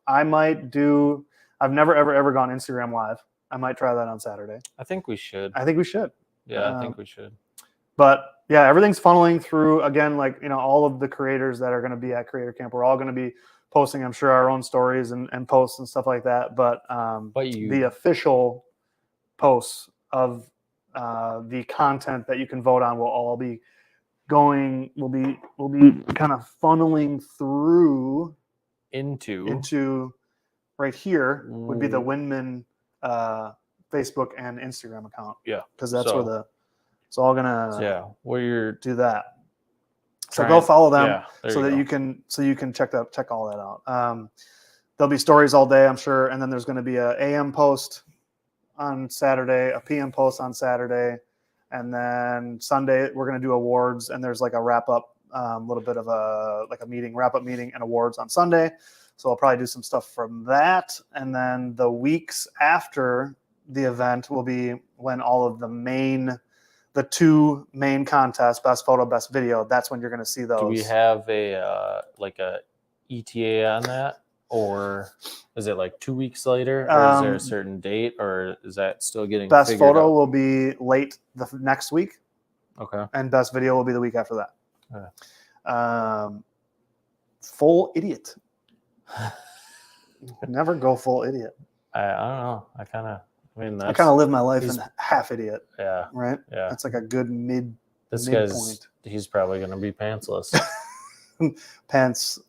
I've never ever gone Instagram live. I might try that on Saturday. I think we should. Yeah, I think we should. But yeah, everything's funneling through, again, like, all of the creators that are going to be at Creator Camp. We're all going to be posting, I'm sure, our own stories and posts and stuff like that. But the official posts of the content that you can vote on will all be kind of funneling through into right here would be the WinMan Facebook and Instagram account. Yeah. Because that's where it's all gonna do that. So go follow them so that you can check all that out. There'll be stories all day, I'm sure, and then there's going to be a AM post on Saturday, a PM post on Saturday, and then Sunday we're going to do awards, and there's like a wrap up, little bit of a wrap up meeting and awards on Sunday. So I'll probably do some stuff from that, and then the weeks after the event will be when all of the two main contests, best photo, best video, that's when you're going to see those. Do we have a ETA on that, or is it like 2 weeks later, or is there a certain date, or is that still getting best figured photo out? will be late the next week. Okay. And best video will be the week after that. Okay. Full idiot. Never go full idiot. I don't know. I kind of live my life in half idiot. Yeah. Right? Yeah. That's like a good midpoint. He's probably going to be pantsless. Pantsing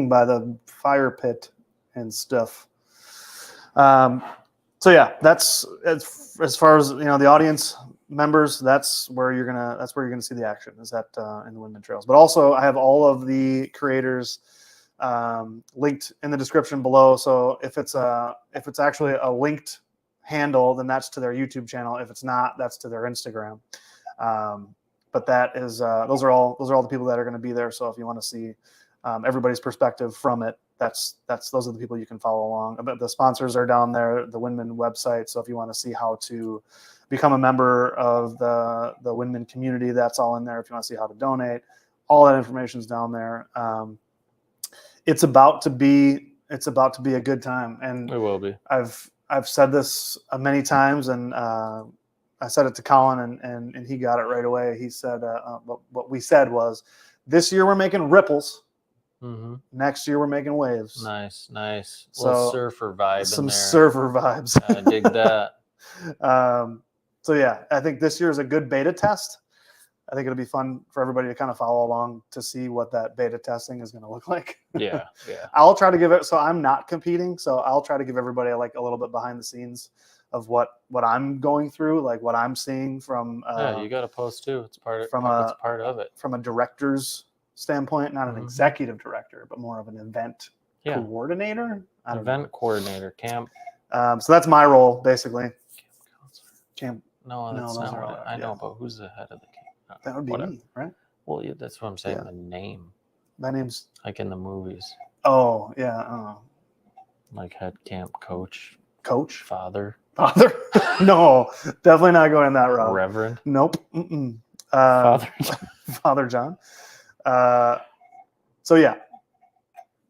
by the fire pit and stuff. So yeah, that's as far as the audience members. That's where you're gonna see the action, is that in the WinMan Trails. But also, I have all of the creators linked in the description below. So if it's actually a linked handle, then that's to their YouTube channel. If it's not, that's to their Instagram. But that is those are all the people that are going to be there. So if you want to see everybody's perspective from it, those are the people you can follow along. But the sponsors are down there, the WinMan website. So if you want to see how to become a member of the WinMan community, that's all in there. If you want to see how to donate, all that information is down there. It's about to be a good time, and It will be. I've said this many times, and I said it to Colin, and he got it right away. He said what we said was, this year we're making ripples. Mm-hmm. Next year we're making waves. Nice. So, little surfer vibe some in there. surfer vibes. I dig that. So yeah, I think this year is a good beta test. I think it'll be fun for everybody to kind of follow along to see what that beta testing is going to look like. Yeah. I'll try to give it. So I'm not competing. So I'll try to give everybody like a little bit behind the scenes of what I'm going through, like what I'm seeing from. Yeah, you got to post too. It's part of it. From a director's standpoint, not an executive director, but more of an event coordinator. Event coordinator, camp. So that's my role basically. Camp. No, that's not right. I know, but who's the head of the camp? No, that would be me, right? Well, yeah, that's what I'm saying. The name. My name's like in the movies. Oh yeah. Like head camp coach. Coach. Father. No, definitely not going that route. Reverend. Nope. Father. Father John. So yeah,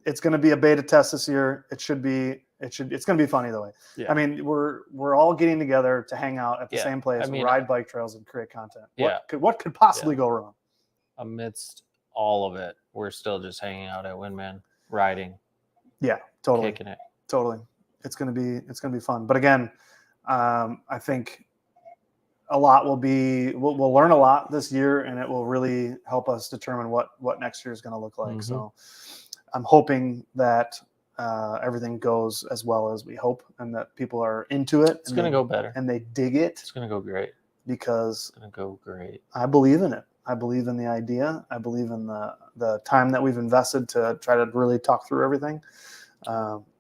it's going to be a beta test this year. It's going to be fun either way. Yeah. I mean, we're all getting together to hang out at the same place, ride bike trails, and create content. What could possibly go wrong? Amidst all of it, we're still just hanging out at WinMan, riding. Yeah, totally. Kicking it. Totally. It's gonna be fun. But again, I think a lot we'll learn a lot this year, and it will really help us determine what next year is going to look like. Mm-hmm. So I'm hoping that everything goes as well as we hope, and that people are into it. It's going to go better, and they dig it. It's going to go great because it's going to go great. I believe in it. I believe in the idea. I believe in the time that we've invested to try to really talk through everything.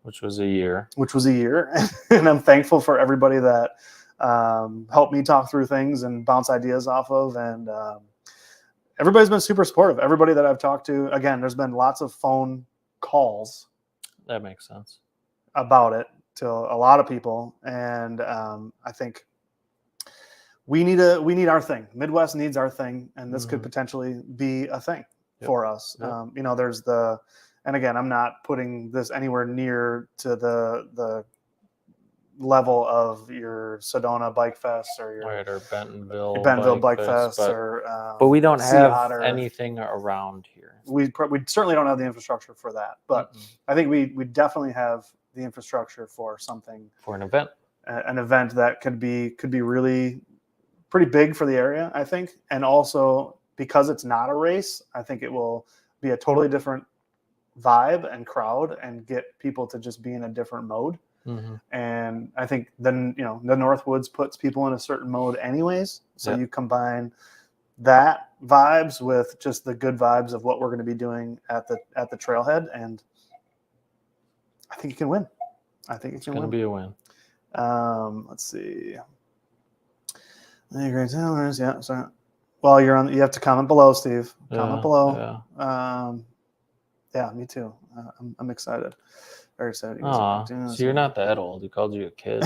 Which was a year. And I'm thankful for everybody that helped me talk through things and bounce ideas off of. And everybody's been super supportive. Everybody that I've talked to, again, there's been lots of phone calls. That makes sense. About it to a lot of people. And I think we need our thing. Midwest needs our thing. And this could potentially be a thing for us. Yep. There's and again, I'm not putting this anywhere near to the level of your Sedona Bike Fest or your Bentonville Bike Fest, but we don't have anything around here. We certainly don't have the infrastructure for that, but I think we definitely have the infrastructure for something, for an event that could be really pretty big for the area, I think. And also because it's not a race, I think it will be a totally different vibe and crowd and get people to just be in a different mode. Mm-hmm. And I think then, the Northwoods puts people in a certain mode anyways. So you combine that vibes with just the good vibes of what we're going to be doing at the trailhead. And I think you can win. It's going to be a win. Let's see. Great Tailors. Yeah. So, well, you have to comment below, Steve. Comment below. Yeah, me too. I'm excited. Very excited. So you're not that old. He called you a kid.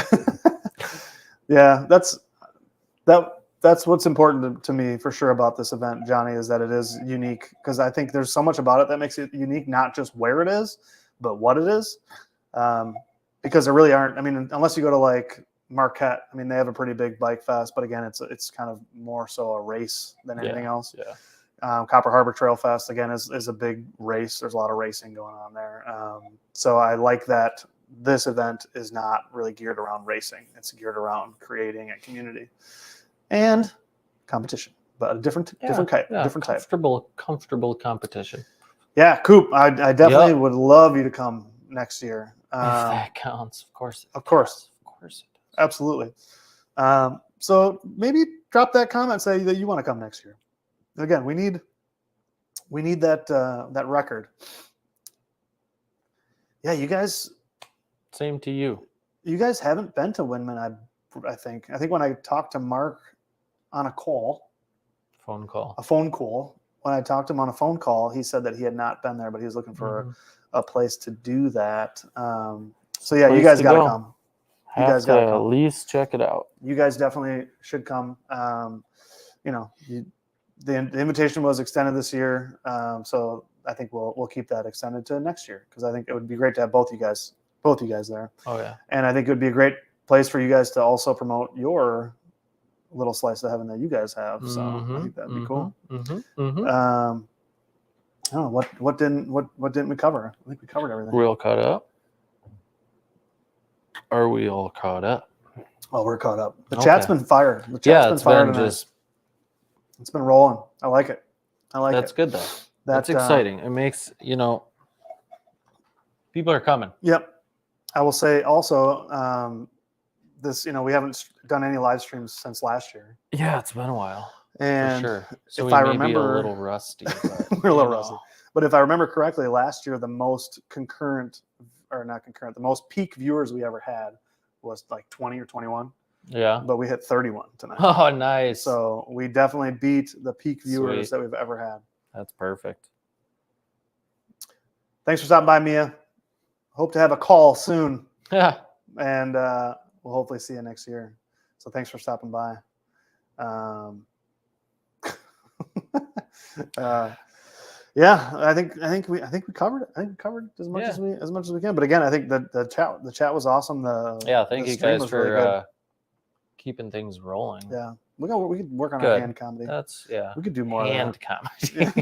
Yeah, that's what's important to me for sure about this event, Johnny, is that it is unique, because I think there's so much about it that makes it unique, not just where it is, but what it is. Because there really aren't. I mean, unless you go to like Marquette, I mean, they have a pretty big bike fest, but again, it's kind of more so a race than anything else. Yeah. Copper Harbor Trail Fest, again, is a big race. There's a lot of racing going on there. So I like that this event is not really geared around racing. It's geared around creating a community and competition, but a different type. Comfortable competition. Yeah, Coop, I definitely would love you to come next year. If that counts, of course. Of course. Absolutely. So maybe drop that comment, say that you want to come next year. Again, we need that record. Yeah, you guys Same to you. haven't been to WinMan. I think when I talked to Mark on a Phone call. phone call, when I talked to him on a phone call, he said that he had not been there, but he was looking for a place to do that. So yeah, you guys got to come. You guys got to at come. least check it out. You guys definitely should come. You know, the invitation was extended this year, so I think we'll keep that extended to next year because I think it would be great to have both you guys there. Oh yeah. And I think it would be a great place for you guys to also promote your little slice of heaven that you guys have. So I think that'd be cool. I don't know what didn't we cover? I think we covered everything. We're all caught up. Are we all caught up? Oh, we're caught up. The chat's been fired. The chat's been it's fired been tonight. It's been rolling. I like it. That's good though. That's exciting. It makes people are coming. Yep. I will say also, this we haven't done any live streams since last year. Yeah, it's been a while. And for sure. So if we I may remember, be a little rusty. But, we're a little rusty. But if I remember correctly, last year the most the most peak viewers we ever had was like 20 or 21. Yeah. But we hit 31 tonight. Oh, nice. So we definitely beat the peak viewers that we've ever had. That's perfect. Thanks for stopping by, Mia. Hope to have a call soon. Yeah. And we'll hopefully see you next year. So thanks for stopping by. Yeah, I think we covered it. I think we covered as much as we can. But again, I think the chat was awesome. Thank you guys for really keeping things rolling. Yeah, we could work on our hand comedy. We could do more hand comedy.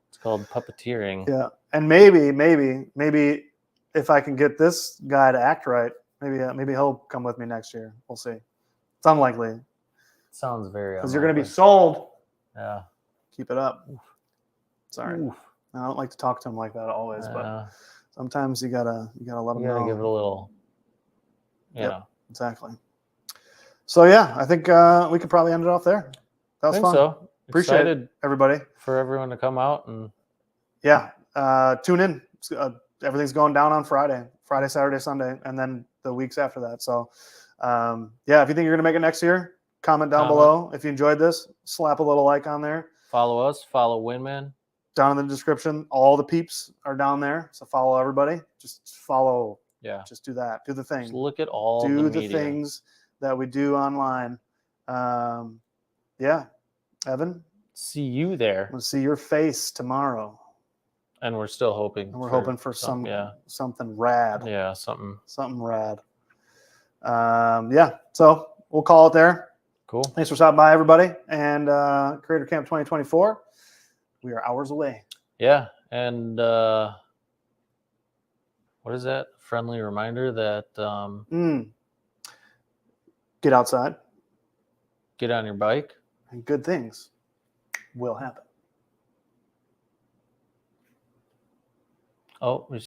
It's called puppeteering. Yeah, and maybe if I can get this guy to act right, maybe he'll come with me next year. We'll see. It's unlikely. Sounds very because you're going to be sold. Yeah. Keep it up. Sorry. Oof. I don't like to talk to him like that always, but sometimes you gotta let him know. You gotta give it a little. Yeah. Exactly. So yeah, I think we could probably end it off there. That was fun. So appreciate it, everybody. For everyone to come out and tune in. Everything's going down on Friday, Saturday, Sunday, and then the weeks after that. So if you think you're gonna make it next year, comment down below. If you enjoyed this, slap a little like on there. Follow us. Follow WinMan. Down in the description, all the peeps are down there. So follow everybody. Just follow. Yeah. Just do that. Do the thing. Just look at all. Do the things that we do online. Evan. See you there. We'll see your face tomorrow. And we're still hoping. And we're hoping for something rad. Yeah, something rad. So we'll call it there. Cool. Thanks for stopping by, everybody. And Creator Camp 2024. We are hours away. Yeah. And what is that? Friendly reminder that get outside. Get on your bike. And good things will happen. Oh, we